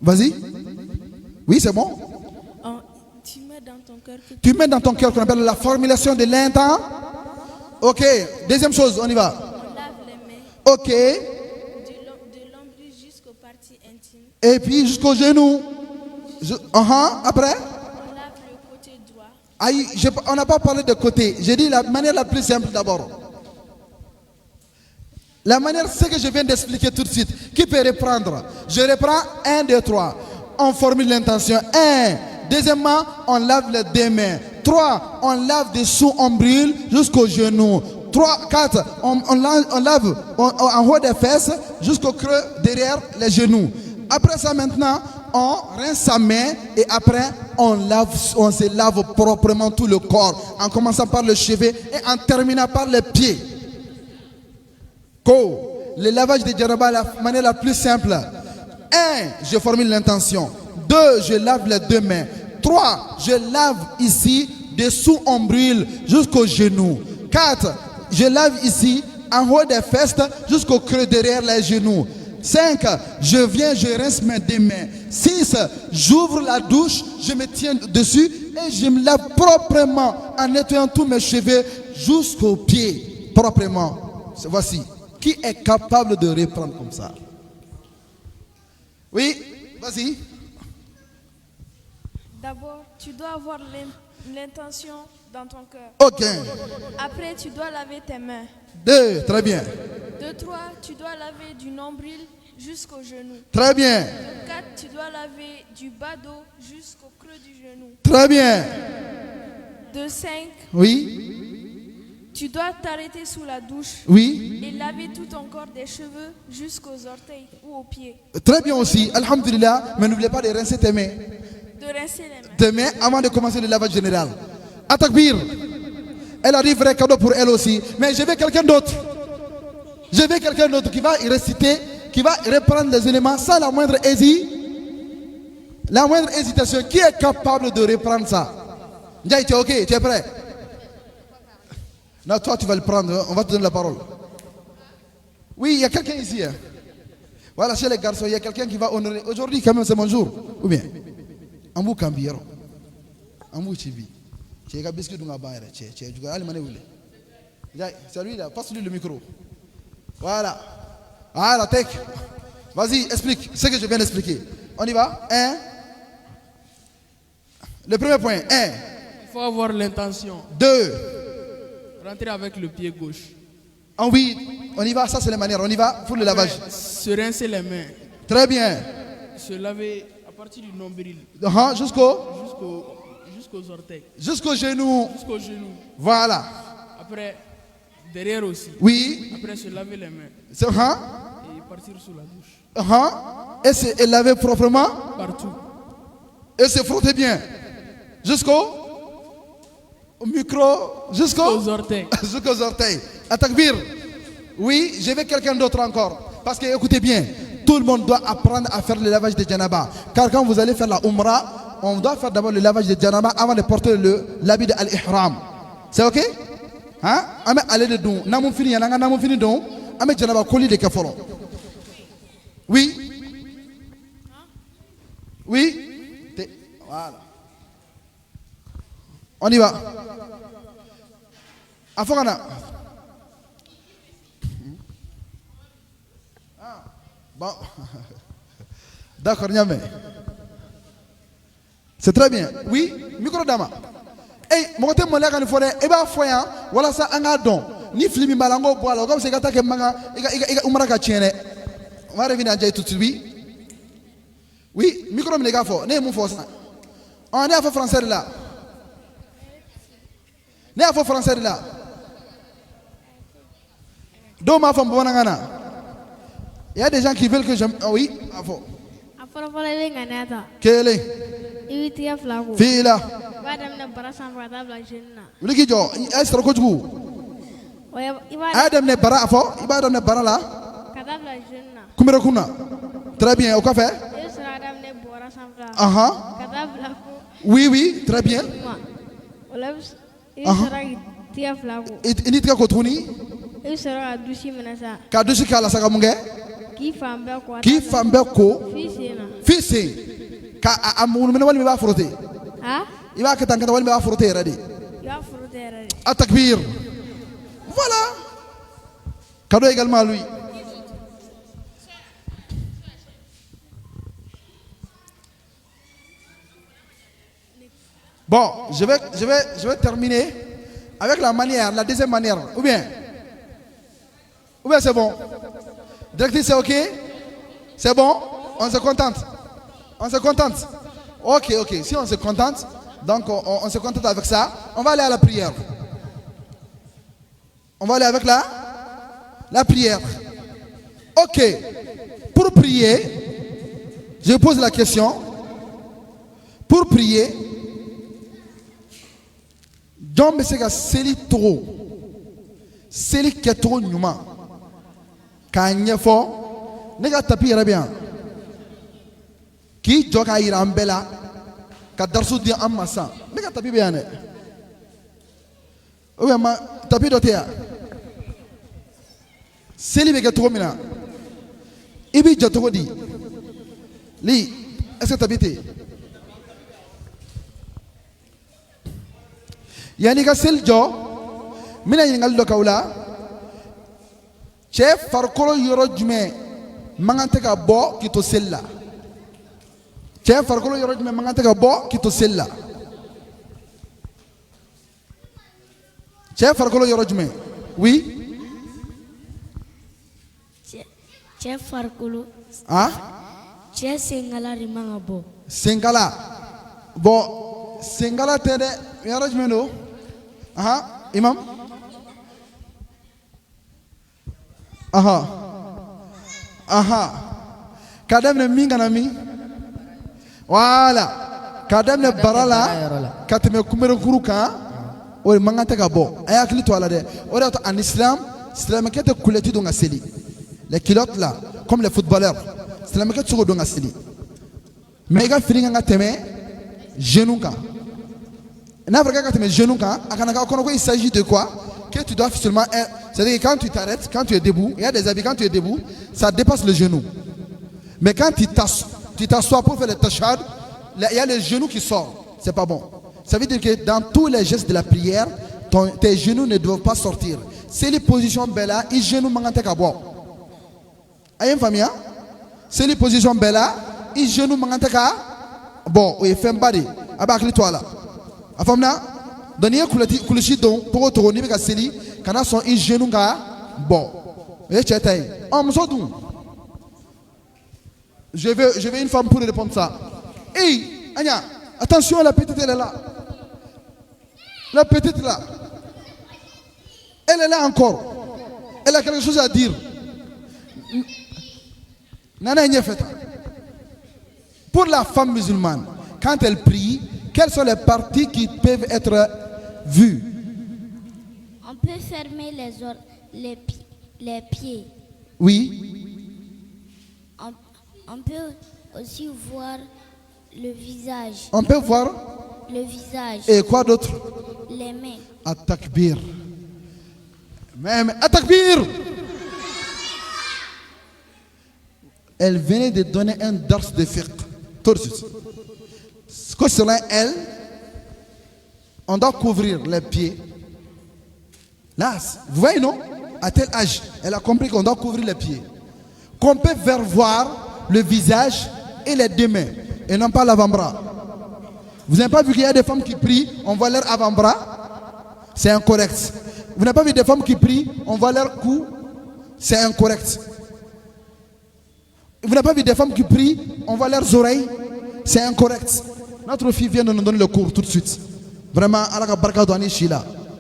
Vas-y. Oui, c'est bon. Tu mets dans ton cœur. Tu mets dans ton cœur qu'on appelle la formulation de l'intention. Ok. Deuxième chose, on y va. On lave les mains. Ok. De l'ombril jusqu'aux parties intimes. Et puis jusqu'au genou. Après. On lave le côté droit. Aïe, on n'a pas parlé de côté. J'ai dit la manière la plus simple d'abord. La manière, c'est que je viens d'expliquer tout de suite. Qui peut reprendre? Je reprends 1, 2, 3. On formule l'intention. 1. Deuxièmement, on lave les deux mains. 3. On lave dessous ombril jusqu'au genou. 3, 4. On lave en haut des fesses jusqu'au creux derrière les genoux. Après ça maintenant, on rince sa main et après on se lave proprement tout le corps, en commençant par le cheveu et en terminant par les pieds. Le lavage de janaba, la manière la plus simple. 1. Je formule l'intention. 2. Je lave les deux mains. 3. Je lave ici dessous ombril jusqu'au genou. 4. Je lave ici en haut des fesses jusqu'au creux derrière les genoux. 5. Je viens, je rince mes deux mains. 6. J'ouvre la douche, je me tiens dessus et je me lave proprement en nettoyant tous mes cheveux jusqu'aux pieds. Proprement. Voici. Qui est capable de reprendre comme ça? Oui, vas-y. D'abord, tu dois avoir l'intention dans ton cœur. Ok. Après, tu dois laver tes mains. 2, très bien. 2, 3, tu dois laver du nombril jusqu'au genou. Très bien. 4, tu dois laver du bas dos jusqu'au creux du genou. Très bien. 2, 5. Oui. Tu dois t'arrêter sous la douche. Oui. Et laver tout ton corps des cheveux jusqu'aux orteils ou aux pieds. Très bien aussi. Alhamdulillah. Mais n'oubliez pas de rincer tes mains. De rincer les mains. Tes mains avant de commencer le lavage général. Atakbir. Elle a dit vrai cadeau pour elle aussi. Mais je veux quelqu'un d'autre. Je veux quelqu'un d'autre qui va réciter, qui va reprendre les éléments sans la moindre hésitation. Qui est capable de reprendre ça? Ndiaye, tu es ok? Tu es prêt? Non, toi tu vas le prendre, on va te donner la parole. Oui, il y a quelqu'un ici. Hein. Voilà, chez les garçons, il y a quelqu'un qui va honorer. Aujourd'hui, quand même, c'est mon jour. Ou bien? Amou Kambiro. Amou Chibi. C'est lui là, passe-lui le micro. Voilà. Voilà, take. Vas-y, explique ce que je viens d'expliquer. On y va? 1. Le premier point. 1. Il faut avoir l'intention. 2. Rentrer avec le pied gauche. Ah oui, on y va, ça c'est la manière. On y va pour le lavage. Se rincer les mains. Très bien. Se laver à partir du nombril. Jusqu'aux orteils. Jusqu'au genou. Jusqu'au genou. Voilà. Après, derrière aussi. Oui. Après, se laver les mains. Et partir sous la douche. Et laver proprement. Partout. Et se frotter bien. Jusqu'au micro. Jusqu'aux orteils. Jusqu'aux orteils. Atakbir. Oui, je veux quelqu'un d'autre encore. Parce que écoutez bien, tout le monde doit apprendre à faire le lavage de janaba. Car quand vous allez faire la umrah, on doit faire d'abord le lavage de janaba avant de porter l'habit de al-ihram. C'est ok? Hein? Ame allez de don. Namun fini yananga namun fini don. Ame janaba koli de kafolo. Oui? Oui? Voilà. On y va. Afogana. Bon. D'accord, Niamé. C'est très bien. Oui, micro dama. Hey, mon côté mon laga ni fone e ba foyan wala sa anga don ni flimi malango boalo comme c'est gata ke manga iga umra ka tiene. On va revenir à tout de suite. Oui, micro me les gars fo. Ne mon fo ça. On est à faire français là. Ne à faire français là. Do ma femme bonangana. Il y a des gens qui veulent que j'aime. Ah oui, avant. Quel est? Fila. Ligijo, est-ce que tu Adam ne bara afo, ibadam ne bara là. Kumero kuna. Très bien, au café. Oui, oui, très bien. Il dit que tu Kadushi kala saka munge. Ki fambe ko. Fisi. Ka amunu mena wali ba frotter. Iba ka tankata wali ba frotter radi. Atakbir. Voilà. Cadeau également à lui. Bon, je vais terminer avec la manière, la deuxième manière. Ou bien c'est bon? Directrice, c'est ok? C'est bon? On se contente? On se contente? Ok. Si on se contente, donc on se contente avec ça. On va aller à la prière. On va aller avec la prière. Ok. Pour prier, Je pose la question. Pour prier, John Besega Seli Toro, Seli Ketoro Numa, Kanyefo, Nega Tapi Arabian, Ki Joka Irambela, Kadarsu di Amasa, Nega Tapi Biane. Ouema Tapi Dotea, Seli Begatoro Mina, Ibi Jotodi, Li, est-ce que t'habites? Yani ka sel jo mina yingal do kawla chef farkolo yoro jume mangante ka bo kito sella chef farkolo yoro jume mangante ka bo kito sella chef farkolo yoro jume oui chef farkolo ah chef sengala rimanga bo sengala bo sengala tede yoro jume no aha imam aha kadam ne minga na mi wala kadam ne barala katme kumere kuruka o mangata ka bo aya kili to ala de o de en islam kete kuleti do ngaseli les culottes là comme les footballeurs kete so do ngaseli mais ga firinga ngateme genou ka. Il s'agit de quoi? Que tu dois seulement. C'est-à-dire que quand tu t'arrêtes, quand tu es debout, il y a des habits, quand tu es debout, ça dépasse le genou. Mais quand tu t'assois pour faire le tashahhud, il y a les genoux qui sortent. C'est pas bon. Ça veut dire que dans tous les gestes de la prière, tes genoux ne doivent pas sortir. C'est les positions bella, les genoux mangante kabo. Ayen famille? C'est les positions bella, les genoux mangante kabo. Oui, fais un body. Abakli toi là. Afamna daniya kulushi don pogo togo ni beka seli kana son i genou nga bon et chetay muso dun je veux une femme pour répondre ça. Hey Anya, attention, la petite elle est là, la petite là elle est là encore, elle a quelque chose à dire. Nana Nyefeta, pour la femme musulmane quand elle prie, quelles sont les parties qui peuvent être vues? On peut fermer les pieds. Oui. On peut aussi voir le visage. On peut voir le visage. Et quoi d'autre? Les mains. At-takbir. Même at-takbir. Elle venait de donner un dars de fiqh. Tout de suite. Selon elle, on doit couvrir les pieds. Là, vous voyez, non? À tel âge, elle a compris qu'on doit couvrir les pieds. Qu'on peut faire voir le visage et les deux mains, et non pas l'avant-bras. Vous n'avez pas vu qu'il y a des femmes qui prient, on voit leur avant-bras? C'est incorrect. Vous n'avez pas vu des femmes qui prient, on voit leur cou? C'est incorrect. Vous n'avez pas vu des femmes qui prient, on voit leurs oreilles? C'est incorrect. Notre fille vient de nous donner le cours tout de suite. Vraiment,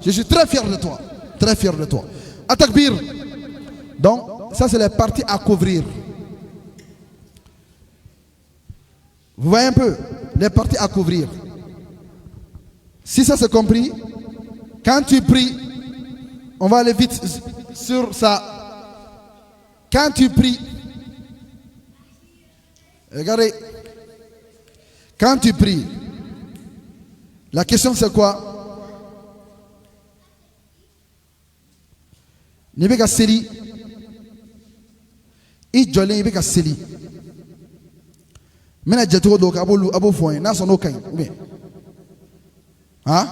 je suis très fier de toi. Très fier de toi. At-takbir. Donc, ça c'est les parties à couvrir. Vous voyez un peu les parties à couvrir. Si ça c'est compris, quand tu pries, on va aller vite sur ça. Quand tu pries, regardez. Quand tu pries, la question c'est quoi? Nibeka seli, i jolé nibeka seli. Mena jetro do kabolu abo foin na son okai. Bien. Hein?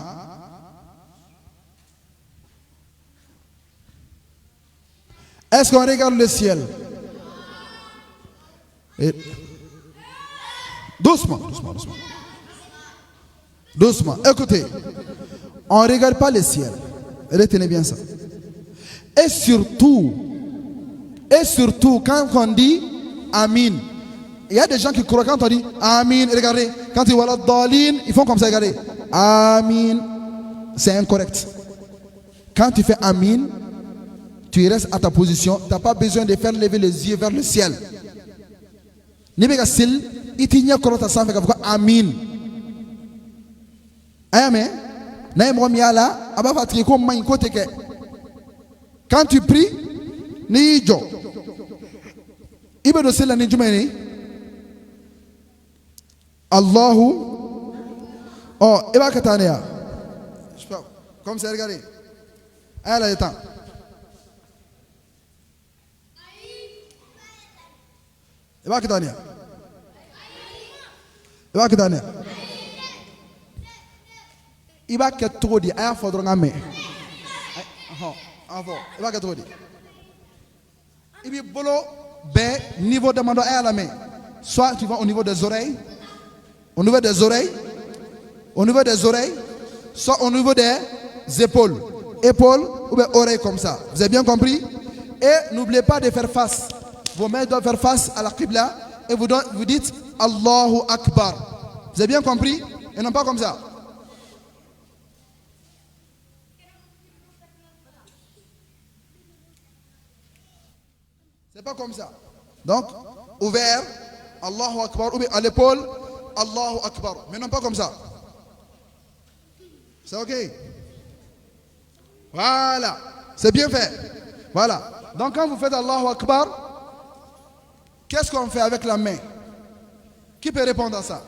Est-ce qu'on regarde le ciel? Et doucement, doucement, doucement. Doucement. Écoutez, on ne regarde pas le ciel. Retenez bien ça. Et surtout, quand on dit Amin, il y a des gens qui croient quand on dit Amin, regardez, quand ils voient la daline, ils font comme ça, regardez. Amin, c'est incorrect. Quand tu fais Amin, tu restes à ta position, tu n'as pas besoin de faire lever les yeux vers le ciel. Nibega sil, itinya korota sanfɛ k'a fɔ ko amin a y'a mɛn n'a ye mɔgɔ min y'a la a b'a fɔ a tigi ko man ɲi ko tɛ kɛ quand tu pries n'i y'i jɔ i bɛ don seli la ni jumɛn ye Allahu i b'a kɛ tan de ya comme ça regardez a y'a lajɛ tan i b'a kɛ tan de ya i b'a kɛ tan de ya i b'a kɛ cogo di a y'a fɔ dɔrɔn k'a mɛn a fɔ i b'a kɛ cogo di i b'i bolo bɛɛ niveau damadɔ a y'a lamɛn soit tu vas au niveau des oreilles au niveau des oreilles au niveau des oreilles soit au niveau des épaules ou bien oreilles comme ça vous avez bien compris et n'oubliez pas de faire face vos mains doivent faire face à la Qibla et vous dites Allahu Akbar vous avez bien compris et non pas comme ça. C'est pas comme ça. Donc, ouvert, Allahu Akbar, ou bien à l'épaule, Allahu Akbar. Mais non pas comme ça. C'est ok. Voilà. C'est bien fait. Voilà. Donc quand vous faites Allahu Akbar, qu'est-ce qu'on fait avec la main? Qui peut répondre à ça?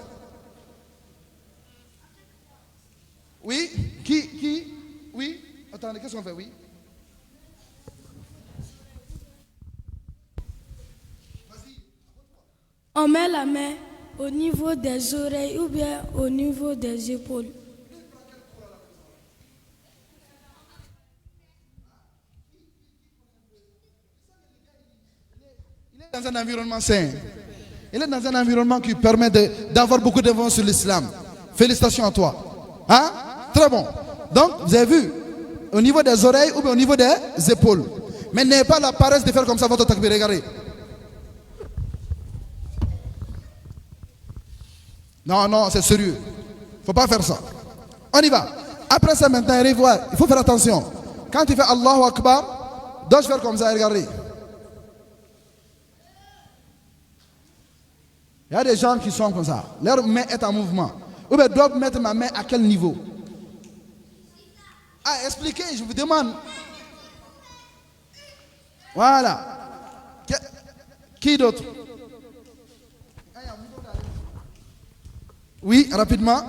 Oui? Qui? Oui? Attendez, qu'est-ce qu'on fait? Oui? On met la main au niveau des oreilles ou bien au niveau des épaules. Il est dans un environnement sain. Il est dans un environnement qui permet d'avoir beaucoup d'influence sur l'islam. Félicitations à toi. Hein? Très bon. Donc, vous avez vu, au niveau des oreilles ou bien au niveau des épaules. Mais n'ayez pas la paresse de faire comme ça votre takbir. Regardez. Non, c'est sérieux. Il ne faut pas faire ça. On y va. Après ça, maintenant, revoir. Il faut faire attention. Quand tu fais Allahu Akbar, dois-je faire comme ça? Regardez. Il y a des gens qui sont comme ça. Leur main est en mouvement. Ou bien doivent mettre ma main à quel niveau? Ah, expliquez, je vous demande. Voilà. Qui d'autre? Oui, rapidement.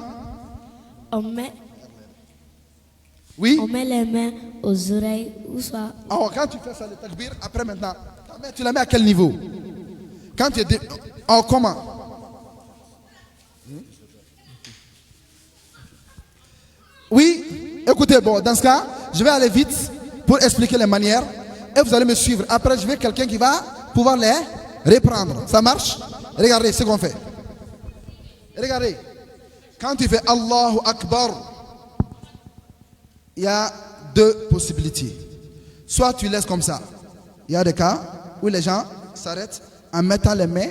On met les mains aux oreilles ou soit. Alors, quand tu fais ça, le takbir, après maintenant, tu la mets à quel niveau? Quand tu es. Comment? Oui, écoutez, bon, dans ce cas, je vais aller vite pour expliquer les manières et vous allez me suivre. Après, je vais quelqu'un qui va pouvoir les reprendre. Ça marche? Regardez ce qu'on fait. Regardez, quand tu fais Allahu Akbar, il y a deux possibilités. Soit tu laisses comme ça. Il y a des cas où les gens s'arrêtent en mettant les mains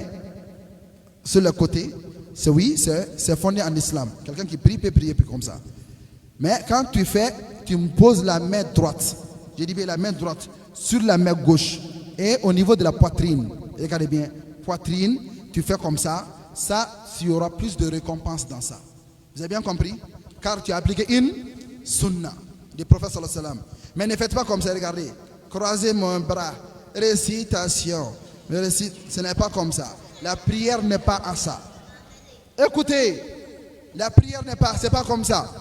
sur le côté. C'est fondé en islam. Quelqu'un qui prie peut prier comme ça. Mais quand tu fais, tu me poses la main droite. J'ai dit bien la main droite sur la main gauche. Et au niveau de la poitrine, regardez bien, poitrine, tu fais comme ça. Ça, il y aura plus de récompense dans ça. Vous avez bien compris? Car tu as appliqué une sunna du prophète sallallahu alayhi wa sallam. Mais ne faites pas comme ça, regardez. Croisez mon bras. Récitation. Ce n'est pas comme ça. La prière n'est pas à ça. Écoutez, la prière n'est pas, c'est pas comme ça.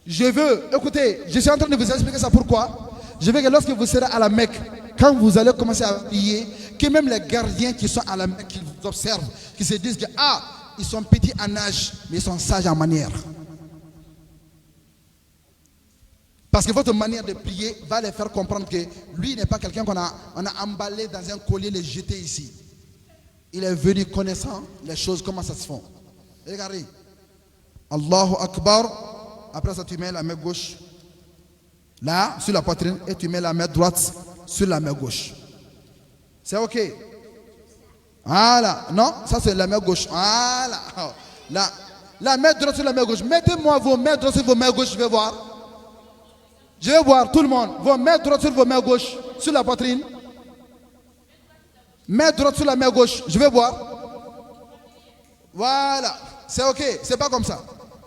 Écoutez, je suis en train de vous expliquer ça pourquoi. Je veux que lorsque vous serez à la Mecque, quand vous allez commencer à prier, que même les gardiens qui sont à la Mecque, qui vous observent, qui se disent que ils sont petits en âge, mais ils sont sages en manière. Parce que votre manière de prier va les faire comprendre que lui n'est pas quelqu'un qu'on a emballé dans un collier, les jeté ici. Il est venu connaissant les choses, comment ça se fait. Regardez. Allahu Akbar. Après ça, tu mets la main gauche là, sur la poitrine, et tu mets la main droite sur la main gauche. C'est ok. Voilà. Non, ça c'est la main gauche. Voilà. La main droite sur la main gauche. Mettez-moi vos mains droites sur vos mains gauches, je vais voir. Je vais voir tout le monde. Vos mains droites sur vos mains gauches, sur la poitrine. Main droite sur la main gauche, je vais voir. Voilà, c'est ok, c'est pas comme ça.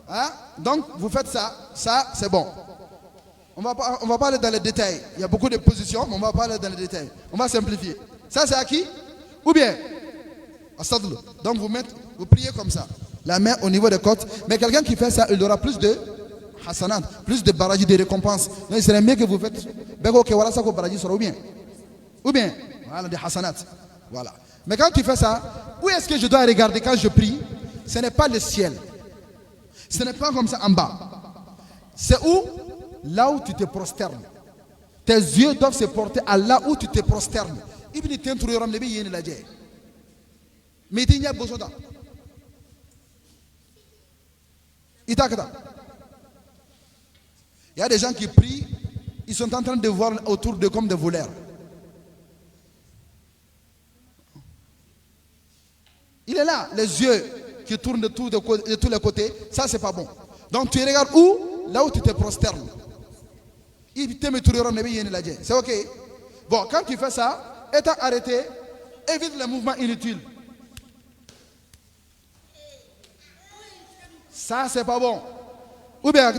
Hein? Donc vous faites ça, c'est bon. On va pas aller dans les détails. Il y a beaucoup de positions, mais on va pas aller dans les détails. On va simplifier. Ça c'est à qui? Ou bien donc vous priez comme ça. La main au niveau des côtes. Mais quelqu'un qui fait ça, il aura plus de hasanat, plus de baraji, de récompenses. Donc il serait mieux que vous faites ou bien voilà, des hasanat. Voilà. Mais quand tu fais ça, où est-ce que je dois regarder quand je prie? Ce n'est pas le ciel. Ce n'est pas comme ça en bas. C'est où? Là où tu te prosternes. Tes yeux doivent se porter à là où tu te prosternes. Mais il y a besoin d'un. Il y a des gens qui prient, ils sont en train de voir autour d'eux comme des voleurs. Il est là, les yeux qui tournent de tous les côtés, ça c'est pas bon. Donc tu regardes où? Là où tu te prosternes. C'est ok. Bon, quand tu fais ça, étant arrêté, évite les mouvements inutiles. Ça c'est pas bon. Ou bien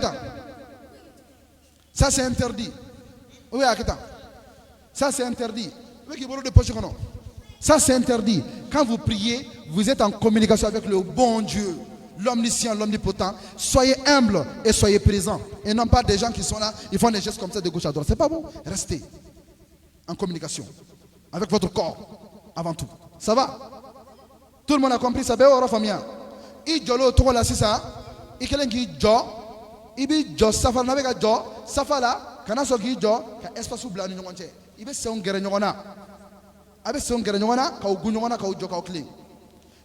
ça c'est interdit. Ou bien ça c'est interdit. Ça c'est interdit. Quand vous priez, vous êtes en communication avec le bon Dieu, l'omniscient, l'omnipotent. Soyez humble et soyez présents. Et non pas des gens qui sont là, ils font des gestes comme ça de gauche à droite. C'est pas bon. Restez en communication avec votre corps avant tout. Ça va? Tout le monde a compris ça? Il jolo to la sisa ikelengi jo ibi jo safar na bega jo safala kana so gi jo ka espace bla ni ngonche ibe se on gere nyona abe se on gere nyona ka ugu nyona ka ujo ka clean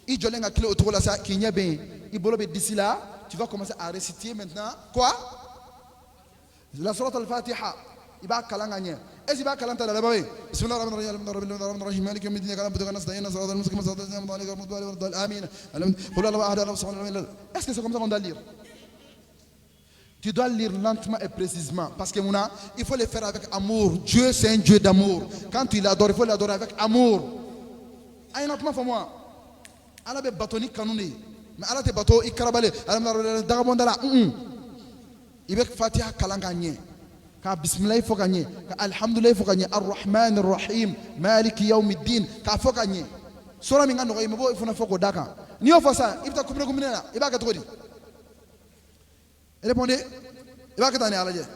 i jolenga clé autour la sa ki nyebe ibolo be d'ici là tu vas commencer à réciter maintenant quoi la sourate al-Fatiha iba kalanga nye ezi ba kalanta la bawe bismillahir rahmanir rahim maliki yawmiddin iyyaka na'budu wa iyyaka nasta'in siratal mustaqim siratal ladzina an'amta alayhim ghayril maghdubi alayhim amin. Est-ce que c'est comme ça qu'on doit lire? Tu dois lire lentement et précisément parce que Mouna, il faut le faire avec amour. Dieu c'est un Dieu d'amour. Quand tu l'adores, il faut l'adorer avec amour. Aïe lentement pour moi. Allah be batoni kanuni. Mais Allah te bato ikarabale. Allah dagabondala. Il be Fatiha kalanga nye. Ka bismillah faut gagner, ka alhamdulillah faut gagner, ar-rahman ar-rahim, maliki yawmiddin, ka faut gagner. Sora minga no yimbo ifuna foko daka. Ni ofa ça, ibta kumina na, iba ka todi. Répondez. Iba ka tani alaje.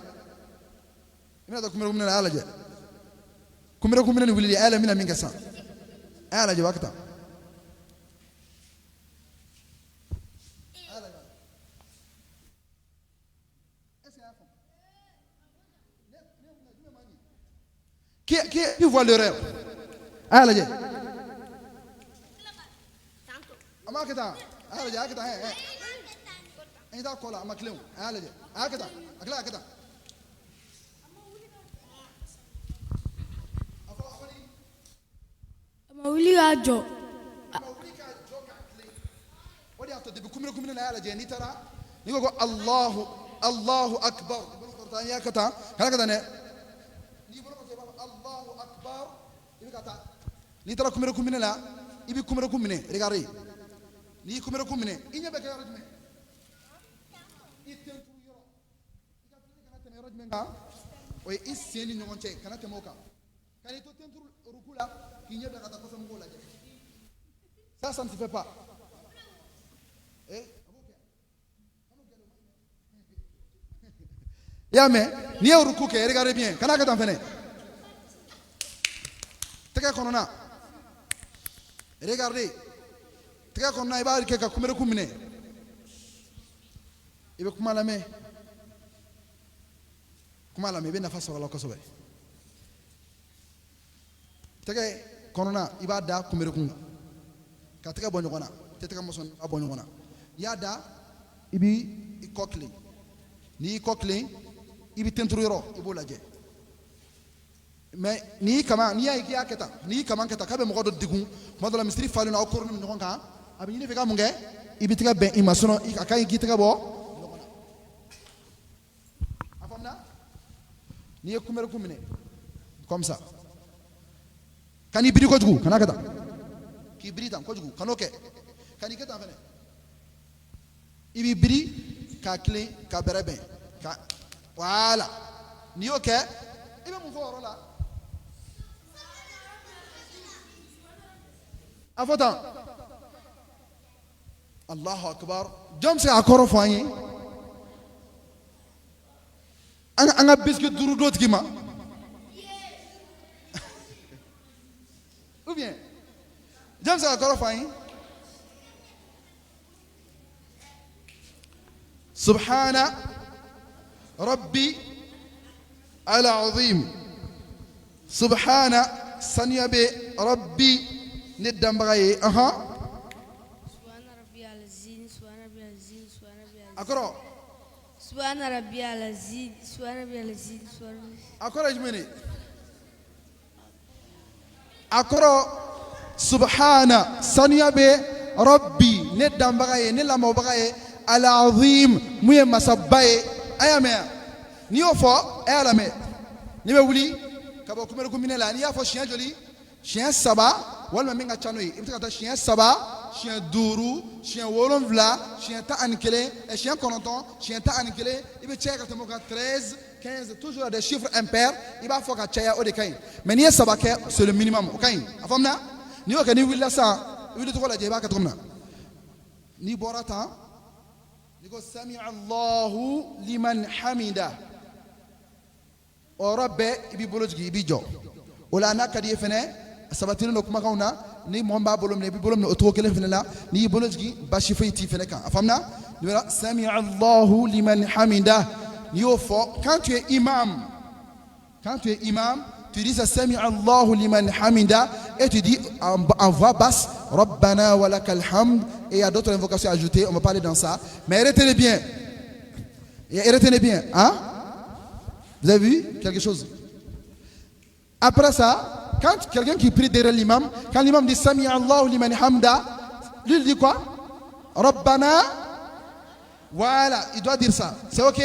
Ina da kumina na alaje. Kumina ni wili ala mina minga sa. Alaje wakata. Qui voit l'erreur? Ah là, Amaketa, ah là, Aketa, eh, d'accord là, Amakleon, ah là, Aketa, Aketa. Mauli ajo. What do you have to do? Kumina na ala je ni tara. Ni go Allahu Akbar. Ya kata, kana kata ne. Allahu Akbar. Ibi kata. Ni tara kumina la. Ibi kumine. Regardez. Ni kumine. Inya be ka rajme. Itten tu yoro. Ika kana tene rajme nga. Oy iseni ngonche kana temoka. Kani to tentu rukula kinya be kata kosa mgola je. Ça ne se fait pas. Yame, ni ruku ke regardez bien. Kana ka tanfene. Teka konona. Regardez. Teka konona iba ke ka kumine. Ibe kumala me be nafa sɔrɔ la kosɛbɛ. Teka konona iba da kumere kun. Ka tɛgɛ bɔ ɲɔgɔn na tɛ tɛgɛ mɔsɔn a bɔ ɲɔgɔn na n'i y'a da i b'i kɔ kilen n'i y'i kɔ kilen i bɛ tenturu yɔrɔ i b'o lajɛ mais n'i y'i y'a ye k'i y'a kɛ tan n'i y'i kama kɛ tan k'a bɛ mɔgɔ dɔ degun tuma dɔ la misiri falen na aw kɔrɔlen ɲɔgɔn kan a bɛ ɲini fɛ ka mun kɛ i bɛ tɛgɛ bɛn i ma sinon a ka ɲi k'i tɛgɛ bɔ ɲɔgɔn na a faamuna n'i ye kunbɛrɛku minɛ comme ça kan'i biri kojugu kana kɛ tan k'i biri tan kojugu kan'o kɛ kan'i kɛ tan fɛnɛ Ibibri, ka clé, ka berebe. Voilà. Ni ok. Il va me voir là. Avant. Allahu Akbar. Jom se akoro foyer. Anga biscuit duru dot kima. Ou bien. Jom se akoro foyer. Subhana Rabbi al-Azim. Subhana Sanyabe Rabbi Nidambraye. Subhana Rabbi al-Azim, Subhana Rabbi al-Azim, Subhana Rabbi al-Azim. Akoro. Subhana Rabbi al-Azim, Subhana Rabbi al-Azim, Subhana. Akoro jmene. Akoro Subhana Sanyabe Rabbi Nidambraye Nilambraye al-Azim Mouye Masabaye Ayamea. Ni au fort, et à la mer. Ni me wuli, kabo kumelo kumine la, ni a fo chien joli, chien saba, wala menga chanoi. Il me chien saba, chien dourou, chien wolonvla, chien ta anikele, et chien cononton, chien ta anikele. Il me tient quand il 13, 15, toujours des chiffres impairs. Il va faut que chaya au décaïn. Mais ni saba c'est le minimum. Ok, afamna. Ni au ni willa sa, willa to la jeba katrumna. Ni borata. Ni go sami Allahu liman hamida. O rabbe ibi bolojgi ibi jo ola na kadi fene sabatino no kuma kauna ni momba bolom ne ibi bolom no otro kele fene la ni bolojgi bashi feyti fene kan afamna ni wala sami Allahu liman hamida ni fo quand tu es imam tu dis sami Allahu liman hamida et tu dis en voix basse rabbana walakal hamd et il y a d'autres invocations ajoutées on va parler dans ça mais retenez bien hein. Vous avez vu quelque chose? Après ça, quand quelqu'un qui prie derrière l'imam, quand l'imam dit Sami Allahu liman hamda, lui il dit quoi? Rabbana. Voilà, il doit dire ça. C'est ok?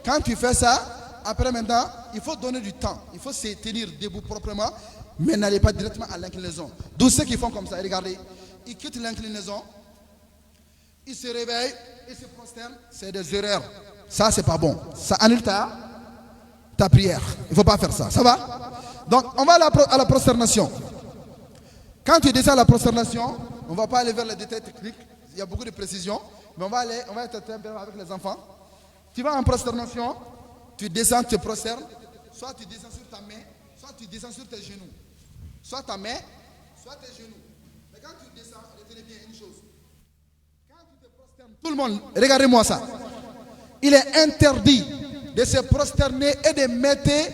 Quand tu fais ça, après maintenant, il faut donner du temps. Il faut se tenir debout proprement, mais n'allez pas directement à l'inclinaison. D'où ceux qui font comme ça, regardez, ils quittent l'inclinaison, ils se réveillent, ils se prosternent, c'est des erreurs. Ça, c'est pas bon. Ça annule ta prière. Il ne faut pas faire ça. Ça va? Donc, on va à la prosternation. Quand tu descends à la prosternation, on ne va pas aller vers les détails techniques. Il y a beaucoup de précisions. Mais on va être avec les enfants. Tu vas en prosternation, tu descends, tu te prosternes. Soit tu descends sur ta main, soit tu descends sur tes genoux. Soit ta main, soit tes genoux. Mais quand tu descends, retenez bien une chose. Quand tu te prosternes, tout le monde, regardez-moi ça. Il est interdit de se prosterner et de mettre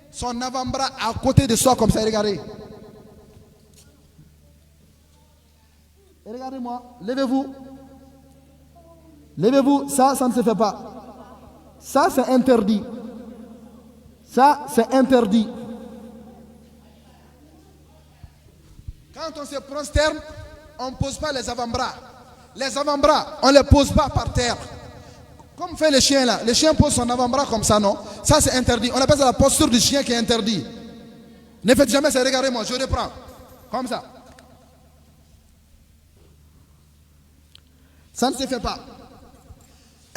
son avant-bras à côté de soi comme ça. Regardez. Et regardez-moi. Levez-vous. Levez-vous. Ça ne se fait pas. Ça, c'est interdit. Ça, c'est interdit. Quand on se prosterne, on ne pose pas les avant-bras. Les avant-bras, on ne les pose pas par terre. Comme fait le chien là. Le chien pose son avant-bras comme ça, non? Ça c'est interdit. On appelle ça la posture du chien qui est interdit. Ne faites jamais ça. Regardez-moi, je reprends. Comme ça. Ça ne se fait pas.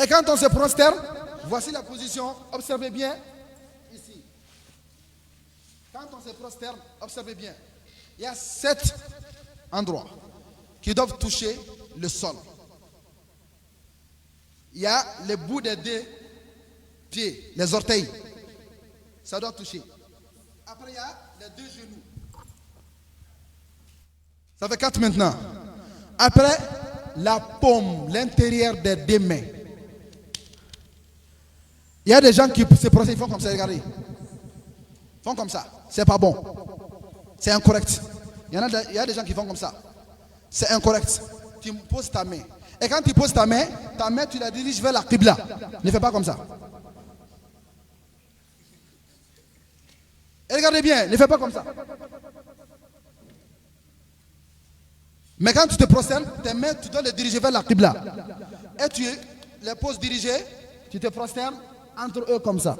Et quand on se prosterne, voici la position. Observez bien. Ici. Quand on se prosterne, observez bien. Il y a 7 endroits qui doivent toucher le sol. Il y a les bouts des 2 pieds, les orteils. Ça doit toucher. Après, il y a les 2 genoux. Ça fait 4 maintenant. Après, la paume, l'intérieur des 2 mains. Il y a des gens qui se procèdent, ils font comme ça, regardez. Ils font comme ça. C'est pas bon. C'est incorrect. Il y a des gens qui font comme ça. C'est incorrect. Tu poses ta main. Et quand tu poses ta main, tu la diriges vers la Qibla. Ne fais pas comme ça. Et regardez bien, ne fais pas comme ça. Mais quand tu te prosternes, tes mains, tu dois les diriger vers la Qibla. Et tu les poses dirigées, tu te prosternes entre eux comme ça.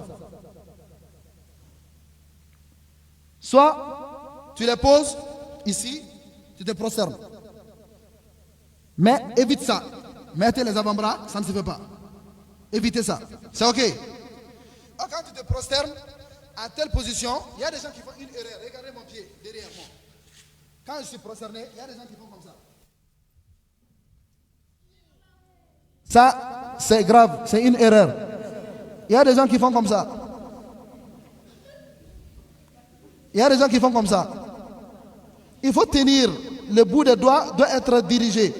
Soit tu les poses ici, tu te prosternes. Mais évite ça. Mettez les avant-bras, ça ne se fait pas. Évitez ça. C'est ok. Quand tu te prosternes à telle position, il y a des gens qui font une erreur. Regardez mon pied derrière moi. Quand je suis prosterné, il y a des gens qui font comme ça. Ça, c'est grave, c'est une erreur. Il y a des gens qui font comme ça. Il y a des gens qui font comme ça. Il faut tenir, le bout des doigts doit être dirigé.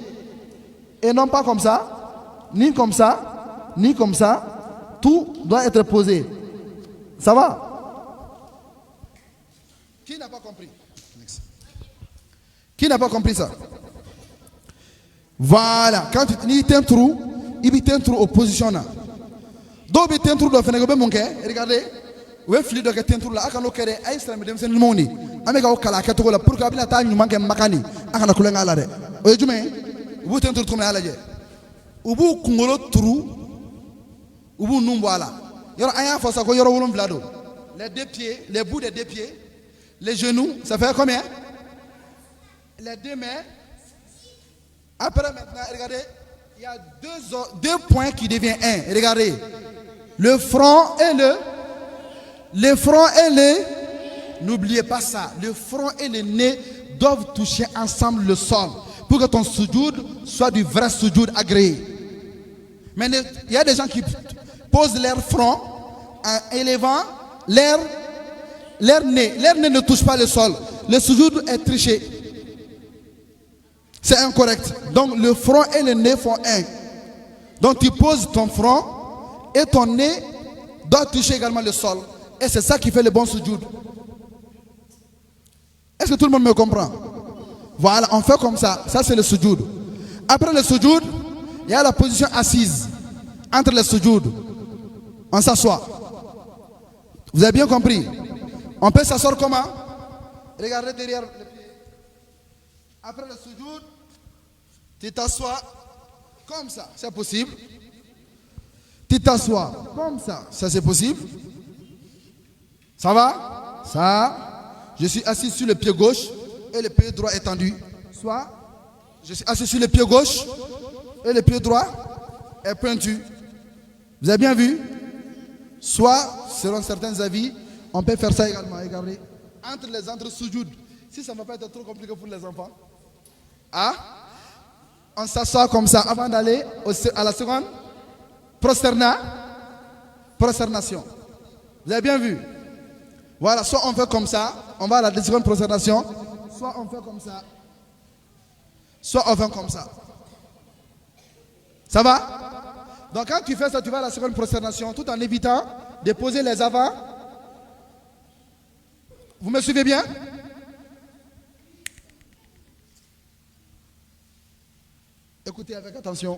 Et non pas comme ça, ni comme ça, ni comme ça. Tout doit être posé. Ça va? Qui n'a pas compris? Qui n'a pas compris ça? Voilà. Quand tu as un trou, il y a un trou en position là. Donc, il y a un trou dans le monde. Regardez. Vous avez fili de un trou là. Quand on a un islam, c'est le monde. Avec un kala qui est là pour que la taille nous manque makani. Akana kulenga là. Vous avez vous avez un trou comme là. Vous avez un trou. Vous avez un numbo là. Il y a un fossa qui est là. Vlado. Les deux pieds, les bouts des deux pieds, les genoux, ça fait combien? Les deux mains. Après maintenant, regardez, il y a deux points qui deviennent un. Regardez, le front et le front et le, n'oubliez pas ça, le front et le nez doivent toucher ensemble le sol pour que ton soujoud soit du vrai soujoud agréé. Mais il y a des gens qui posent leur front en élevant leur nez. Leur nez ne touche pas le sol. Le soujoud est triché. C'est incorrect. Donc le front et le nez font un. Donc tu poses ton front et ton nez doit toucher également le sol. Et c'est ça qui fait le bon sujoud. Est-ce que tout le monde me comprend? Voilà, on fait comme ça. Ça c'est le sujoud. Après le sujoud, il y a la position assise. Entre les sujoud, on s'assoit. Vous avez bien compris? On peut s'asseoir comment? Regardez derrière le pied. Après le sujoud, tu t'assois comme ça, c'est possible. Tu t'assois comme ça, ça c'est possible. Ça va? Ça. Je suis assis sur le pied gauche et le pied droit étendu. Soit, je suis assis sur le pied gauche et le pied droit est pointu. Vous avez bien vu? Soit, selon certains avis, on peut faire ça également. Regardez. Entre sujoud. Si ça ne va pas être trop compliqué pour les enfants. Ah, on s'assoit comme ça avant d'aller à la seconde prosternation. Vous avez bien vu? Voilà, soit on fait comme ça, on va à la seconde prosternation, soit on fait comme ça, soit on fait comme ça. Ça va? Donc quand tu fais ça, tu vas à la seconde prosternation tout en évitant de poser les avant. Vous me suivez bien? Écoutez avec attention.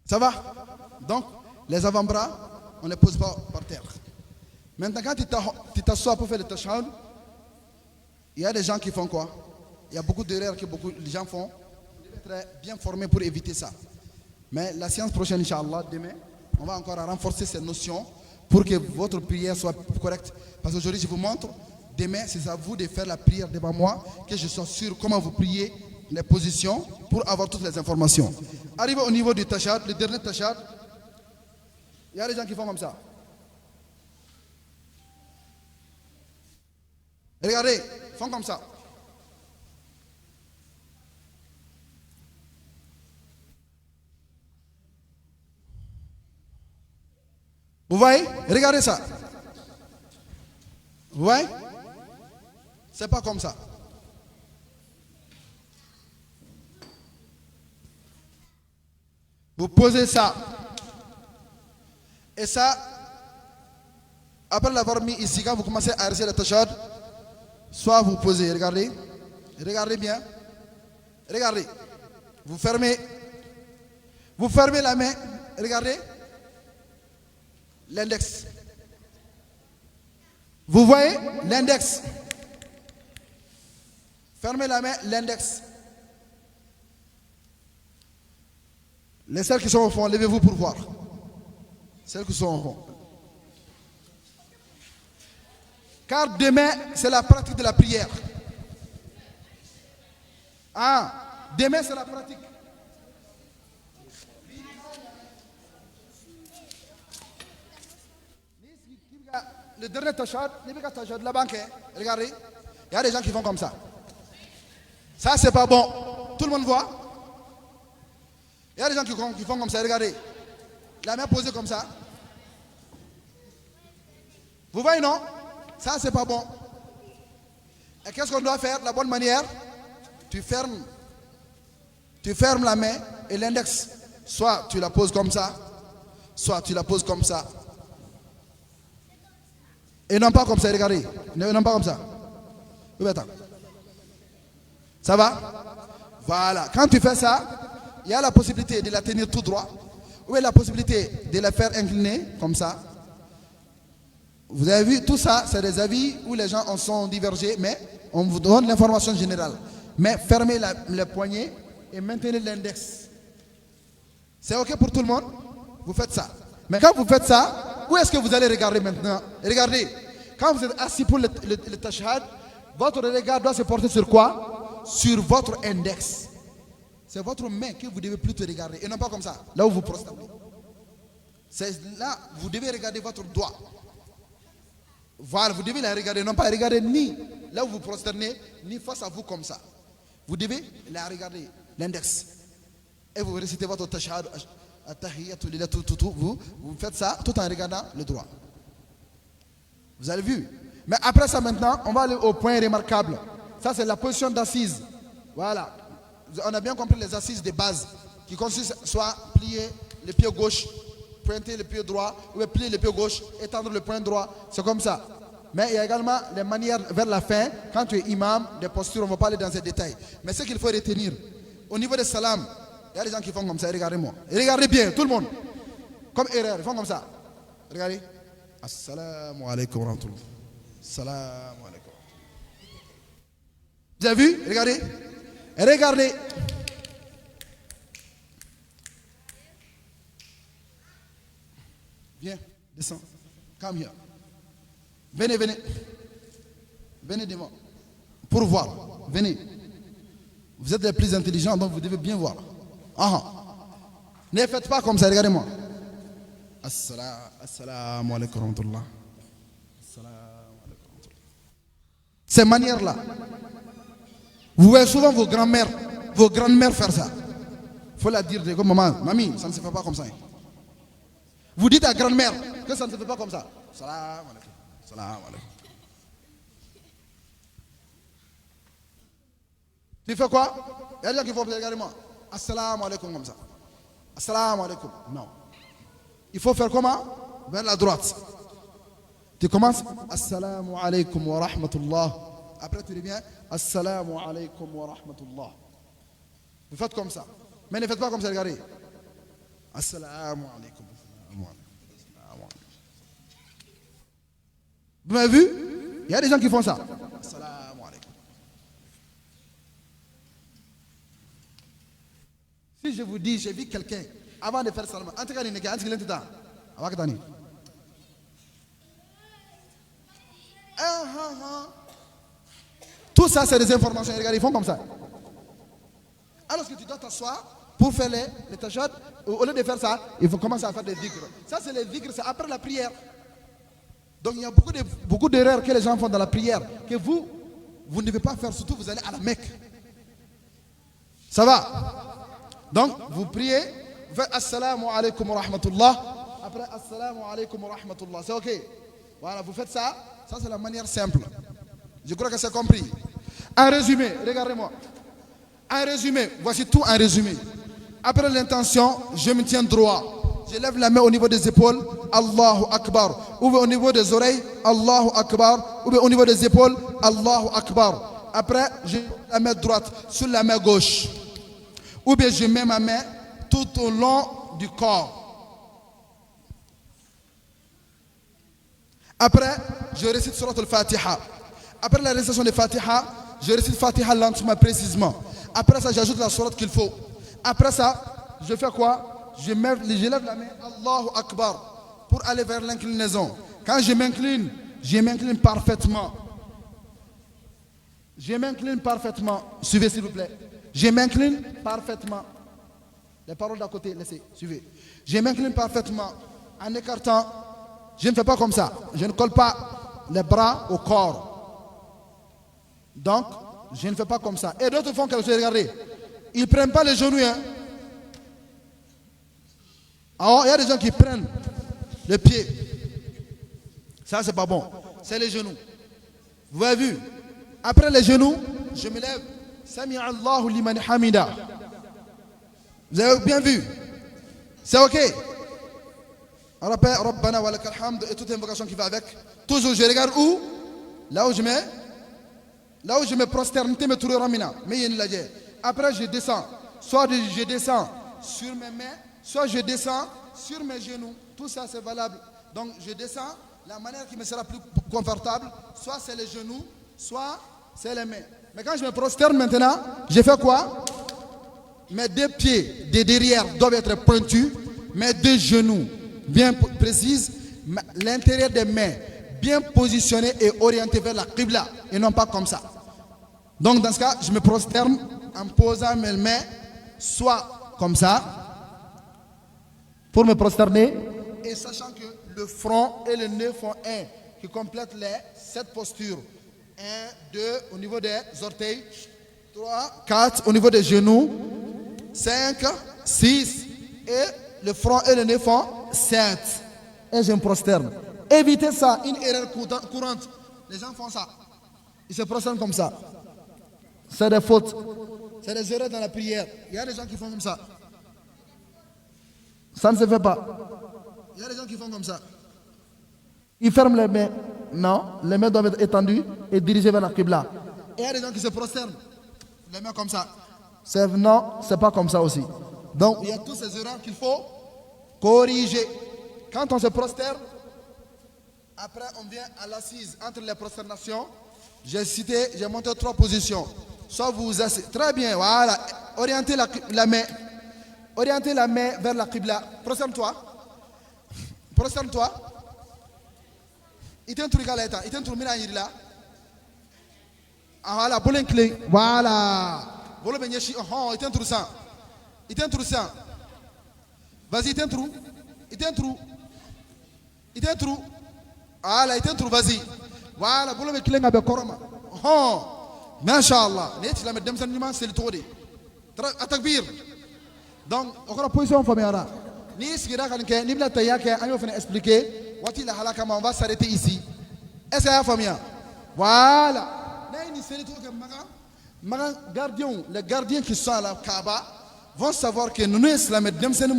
Ça va? Donc, les avant-bras, on ne les pose pas par terre. Maintenant, quand tu t'assois pour faire le tashahhud, il y a des gens qui font quoi? Il y a beaucoup d'erreurs que beaucoup de gens font. Vous devez être bien formés pour éviter ça. Mais la séance prochaine, Inch'Allah, demain, on va encore renforcer ces notions pour que votre prière soit correcte. Parce qu'aujourd'hui, je vous montre, demain, c'est à vous de faire la prière devant moi, que je sois sûr comment vous priez, les positions, pour avoir toutes les informations. Arrivé au niveau du tashahhud, le dernier tashahhud, il y a des gens qui font comme ça. Regardez, ils font comme ça. Vous voyez? Regardez ça. Vous voyez? C'est pas comme ça. Vous posez ça. Et ça, après l'avoir mis ici, quand vous commencez à arrêter le tashahhud, soit vous posez, regardez. Regardez bien. Regardez. Vous fermez la main. Regardez. L'index. Vous voyez l'index. Fermez la main, l'index. Les celles qui sont au fond, levez-vous pour voir. Celles qui sont au fond. Car demain, c'est la pratique de la prière. Demain, c'est la pratique. Le dernier tachad, de la banque, regardez, il y a des gens qui font comme ça. Ça, c'est pas bon. Tout le monde voit. Il y a des gens qui font comme ça, regardez. La main posée comme ça. Vous voyez, non? Ça, c'est pas bon. Et qu'est-ce qu'on doit faire? La bonne manière, tu fermes la main et l'index. Soit tu la poses comme ça, soit tu la poses comme ça. Et non pas comme ça, regardez. Non pas comme ça. Ça va? Voilà. Quand tu fais ça, il y a la possibilité de la tenir tout droit. Ou la possibilité de la faire incliner comme ça. Vous avez vu, tout ça, c'est des avis où les gens en sont divergés, mais on vous donne l'information générale. Mais fermez le poignet et maintenez l'index. C'est OK pour tout le monde? Vous faites ça. Mais quand vous faites ça, où est-ce que vous allez regarder maintenant? Regardez, quand vous êtes assis pour le tashahhud, votre regard doit se porter sur quoi? Sur votre index. C'est votre main que vous devez plutôt regarder, et non pas comme ça, là où vous prosternez. C'est là, vous devez regarder votre doigt. Voilà, vous devez la regarder, non pas regarder ni là où vous prosternez, ni face à vous comme ça. Vous devez la regarder, l'index. Et vous récitez votre tashahhud, vous faites ça tout en regardant le droit. Vous avez vu? Mais après ça maintenant, on va aller au point remarquable. Ça c'est la position d'assise. Voilà. On a bien compris les assises de base qui consistent soit plier le pied gauche, pointer le pied droit, ou plier le pied gauche, étendre le poing droit. C'est comme ça. Mais il y a également les manières vers la fin, quand tu es imam, des postures, on ne va pas aller dans ces détails. Mais ce qu'il faut retenir, au niveau des salam, il y a des gens qui font comme ça, regardez-moi. Et regardez bien, tout le monde. Comme erreur, ils font comme ça. Regardez. Assalamu alaikum wa rahmatullah. Assalamu alaikum. Vous avez vu? Regardez. Et regardez. Viens, descends. Come here. Venez, venez. Venez devant. Pour voir. Venez. Vous êtes les plus intelligents, donc vous devez bien voir. Ne faites pas comme ça, regardez-moi. Assalamu alaikum wa rahmatullah. Ces manières-là. Vous voyez souvent vos grandes-mères faire ça. Il faut la dire comme maman, mamie, ça ne se fait pas comme ça. Vous dites à grand-mère que ça ne se fait pas comme ça. Salam alaikum. Salam alaikum. Tu fais quoi? Il y a des gens qui font, regardez-moi. Assalamu alaikum comme ça. Assalamu alaikum. Non. Il faut faire comment? Vers la droite. Tu commences. Assalamu alaikum wa rahmatullah. Après tu reviens. Assalamu alaikum wa rahmatullah. Vous faites comme ça. Mais ne faites pas comme ça, regardez. Assalamu alaikum. Vous m'avez vu? Il y a des gens qui font ça. Assalamu alaikum. Si je vous dis, j'ai vu quelqu'un avant de faire salam. Tout ça, c'est des informations. Regardez, ils font comme ça. Alors que tu dois t'asseoir pour faire les tashahhud, au lieu de faire ça, il faut commencer à faire des dhikr. Ça, c'est les dhikr, c'est après la prière. Donc, il y a beaucoup d'erreurs que les gens font dans la prière, que vous ne devez pas faire, surtout vous allez à la Mecque. Ça va? Donc, vous priez, vous faites Assalamu alaikum wa rahmatullah. Après Assalamu alaikum wa rahmatullah. C'est OK. Voilà, vous faites ça. Ça, c'est la manière simple. Je crois que c'est compris. En résumé, regardez-moi. En résumé, voici tout en résumé. Après l'intention, je me tiens droit. Je lève la main au niveau des épaules, Allahu Akbar. Ou au niveau des oreilles, Allahu Akbar. Ou au niveau des épaules, Allahu Akbar. Après, je mets la main droite sur la main gauche. Ou bien je mets ma main tout au long du corps. Après, je récite Surat al-Fatiha. Après la récitation de Fatiha, je récite Fatiha lentement, précisément. Après ça, j'ajoute la sourate qu'il faut. Après ça, je fais quoi? Je lève la main, Allahu Akbar, pour aller vers l'inclinaison. Quand je m'incline, Je m'incline parfaitement. Je m'incline parfaitement. Suivez s'il vous plaît. Je m'incline parfaitement. Les paroles d'à côté, laissez, suivez. Je m'incline parfaitement en écartant. Je ne fais pas comme ça. Je ne colle pas les bras au corps. Donc, je ne fais pas comme ça. Et d'autres font quelque chose, regardez. Ils ne prennent pas les genoux. Hein. Alors, il y a des gens qui prennent les pieds. Ça, c'est pas bon. C'est les genoux. Vous avez vu? Après les genoux, je me lève. Sami Allahu liman hamida. Vous avez bien vu? C'est ok? On rappelle Rabbana wa lakal hamd et toute invocation qui va avec. Toujours, je regarde où? Là où je me prosterne, après je descends. Soit je descends sur mes mains, soit je descends sur mes genoux. Tout ça c'est valable. Donc je descends, la manière qui me sera plus confortable, soit c'est les genoux, soit c'est les mains. Mais quand je me prosterne maintenant, je fais quoi? Mes deux pieds de derrière doivent être pointus, mes deux genoux bien précises, l'intérieur des mains bien positionné et orienté vers la Qibla et non pas comme ça. Donc dans ce cas, je me prosterne en posant mes mains soit comme ça pour me prosterner et sachant que le front et le nez font un qui complète cette posture. 1, 2 au niveau des orteils, 3, 4 au niveau des genoux, 5, 6 et le front et le nez font 7 et je me prosterne. Évitez ça, une erreur courante. Les gens font ça. Ils se prosternent comme ça. C'est des fautes. C'est des erreurs dans la prière. Il y a des gens qui font comme ça. Ça ne se fait pas. Il y a des gens qui font comme ça. Ils ferment les mains. Non, les mains doivent être étendues et dirigées vers la Qibla. Et il y a des gens qui se prosternent. Les mains comme ça. Non, c'est pas comme ça aussi. Donc il y a toutes ces erreurs qu'il faut corriger. Quand on se prosterne, après on vient à l'assise entre les prosternations. J'ai montré 3 positions. Soit vous vous asseyez. Très bien, voilà. Orientez la main. Orientez la main vers la Qibla. Prosterne-toi. Prosterne-toi. Il truc à l'état. Il truc là. Voilà, pour l'inclin. Voilà. Voilà, ben yeshi. Oh, il truc ça. Il truc ça. Vas-y, il trou. Il trou. Il trou. Voilà, il trou, vas-y. Voilà, vous le clé avec Koroma. Oh, Masha'Allah. C'est le tour. Atakbir. Donc, on a la position familiale. Ni ce qui est ni la taille qui a expliqué. On va s'arrêter ici. Est-ce qu'il y a famille? Voilà. Les gardiens qui sont à la Kaaba vont savoir que nous sommes islamés, nous sommes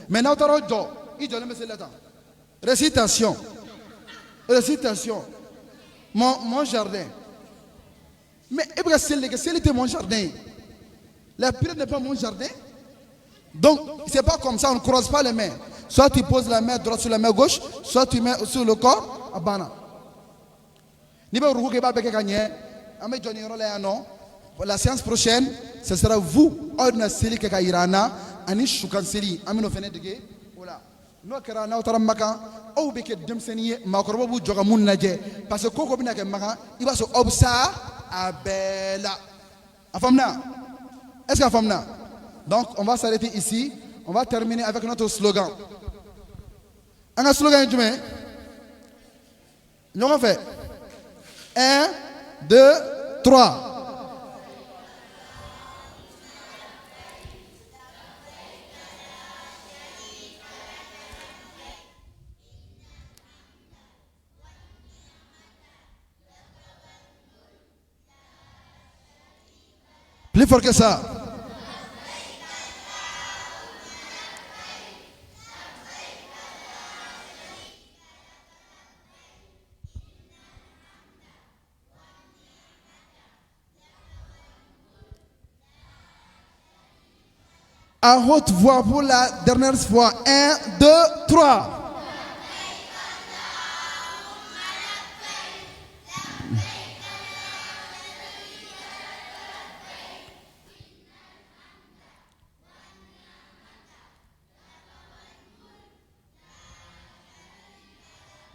maintenant, récitation. Récitation. Mon jardin. Mais c'était mon jardin. La prière n'est pas mon jardin. Donc, c'est pas comme ça, on ne croise pas les mains. Soit tu poses la main droite sur la main gauche, soit tu mets sur le corps. La séance prochaine, ce sera vous, Ordna Seli Kaka Irana, Ani Shukan Seli, Amino Fenedege. Voilà. Nous, Karana, Otaramaka, ou Beke Demseni, Makorobu Jogamun Naje, parce que Koko Binaka Maka, il va se obsa à Bella. Afamna. Est-ce qu'Afamna? Donc, on va s'arrêter ici. On va terminer avec notre slogan. Un slogan, tu mets. Nous on fait 1, 2, 3. Plus fort que ça. À haute voix pour la dernière fois. 1, 2, 3.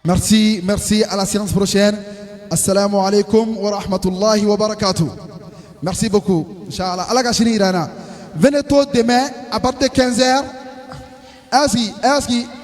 Merci, merci, à la séance prochaine. Assalamu alaikum wa rahmatullahi wa barakatuh. Merci beaucoup. Inch'Allah. Venez tôt demain à partir de 15h. Est-ce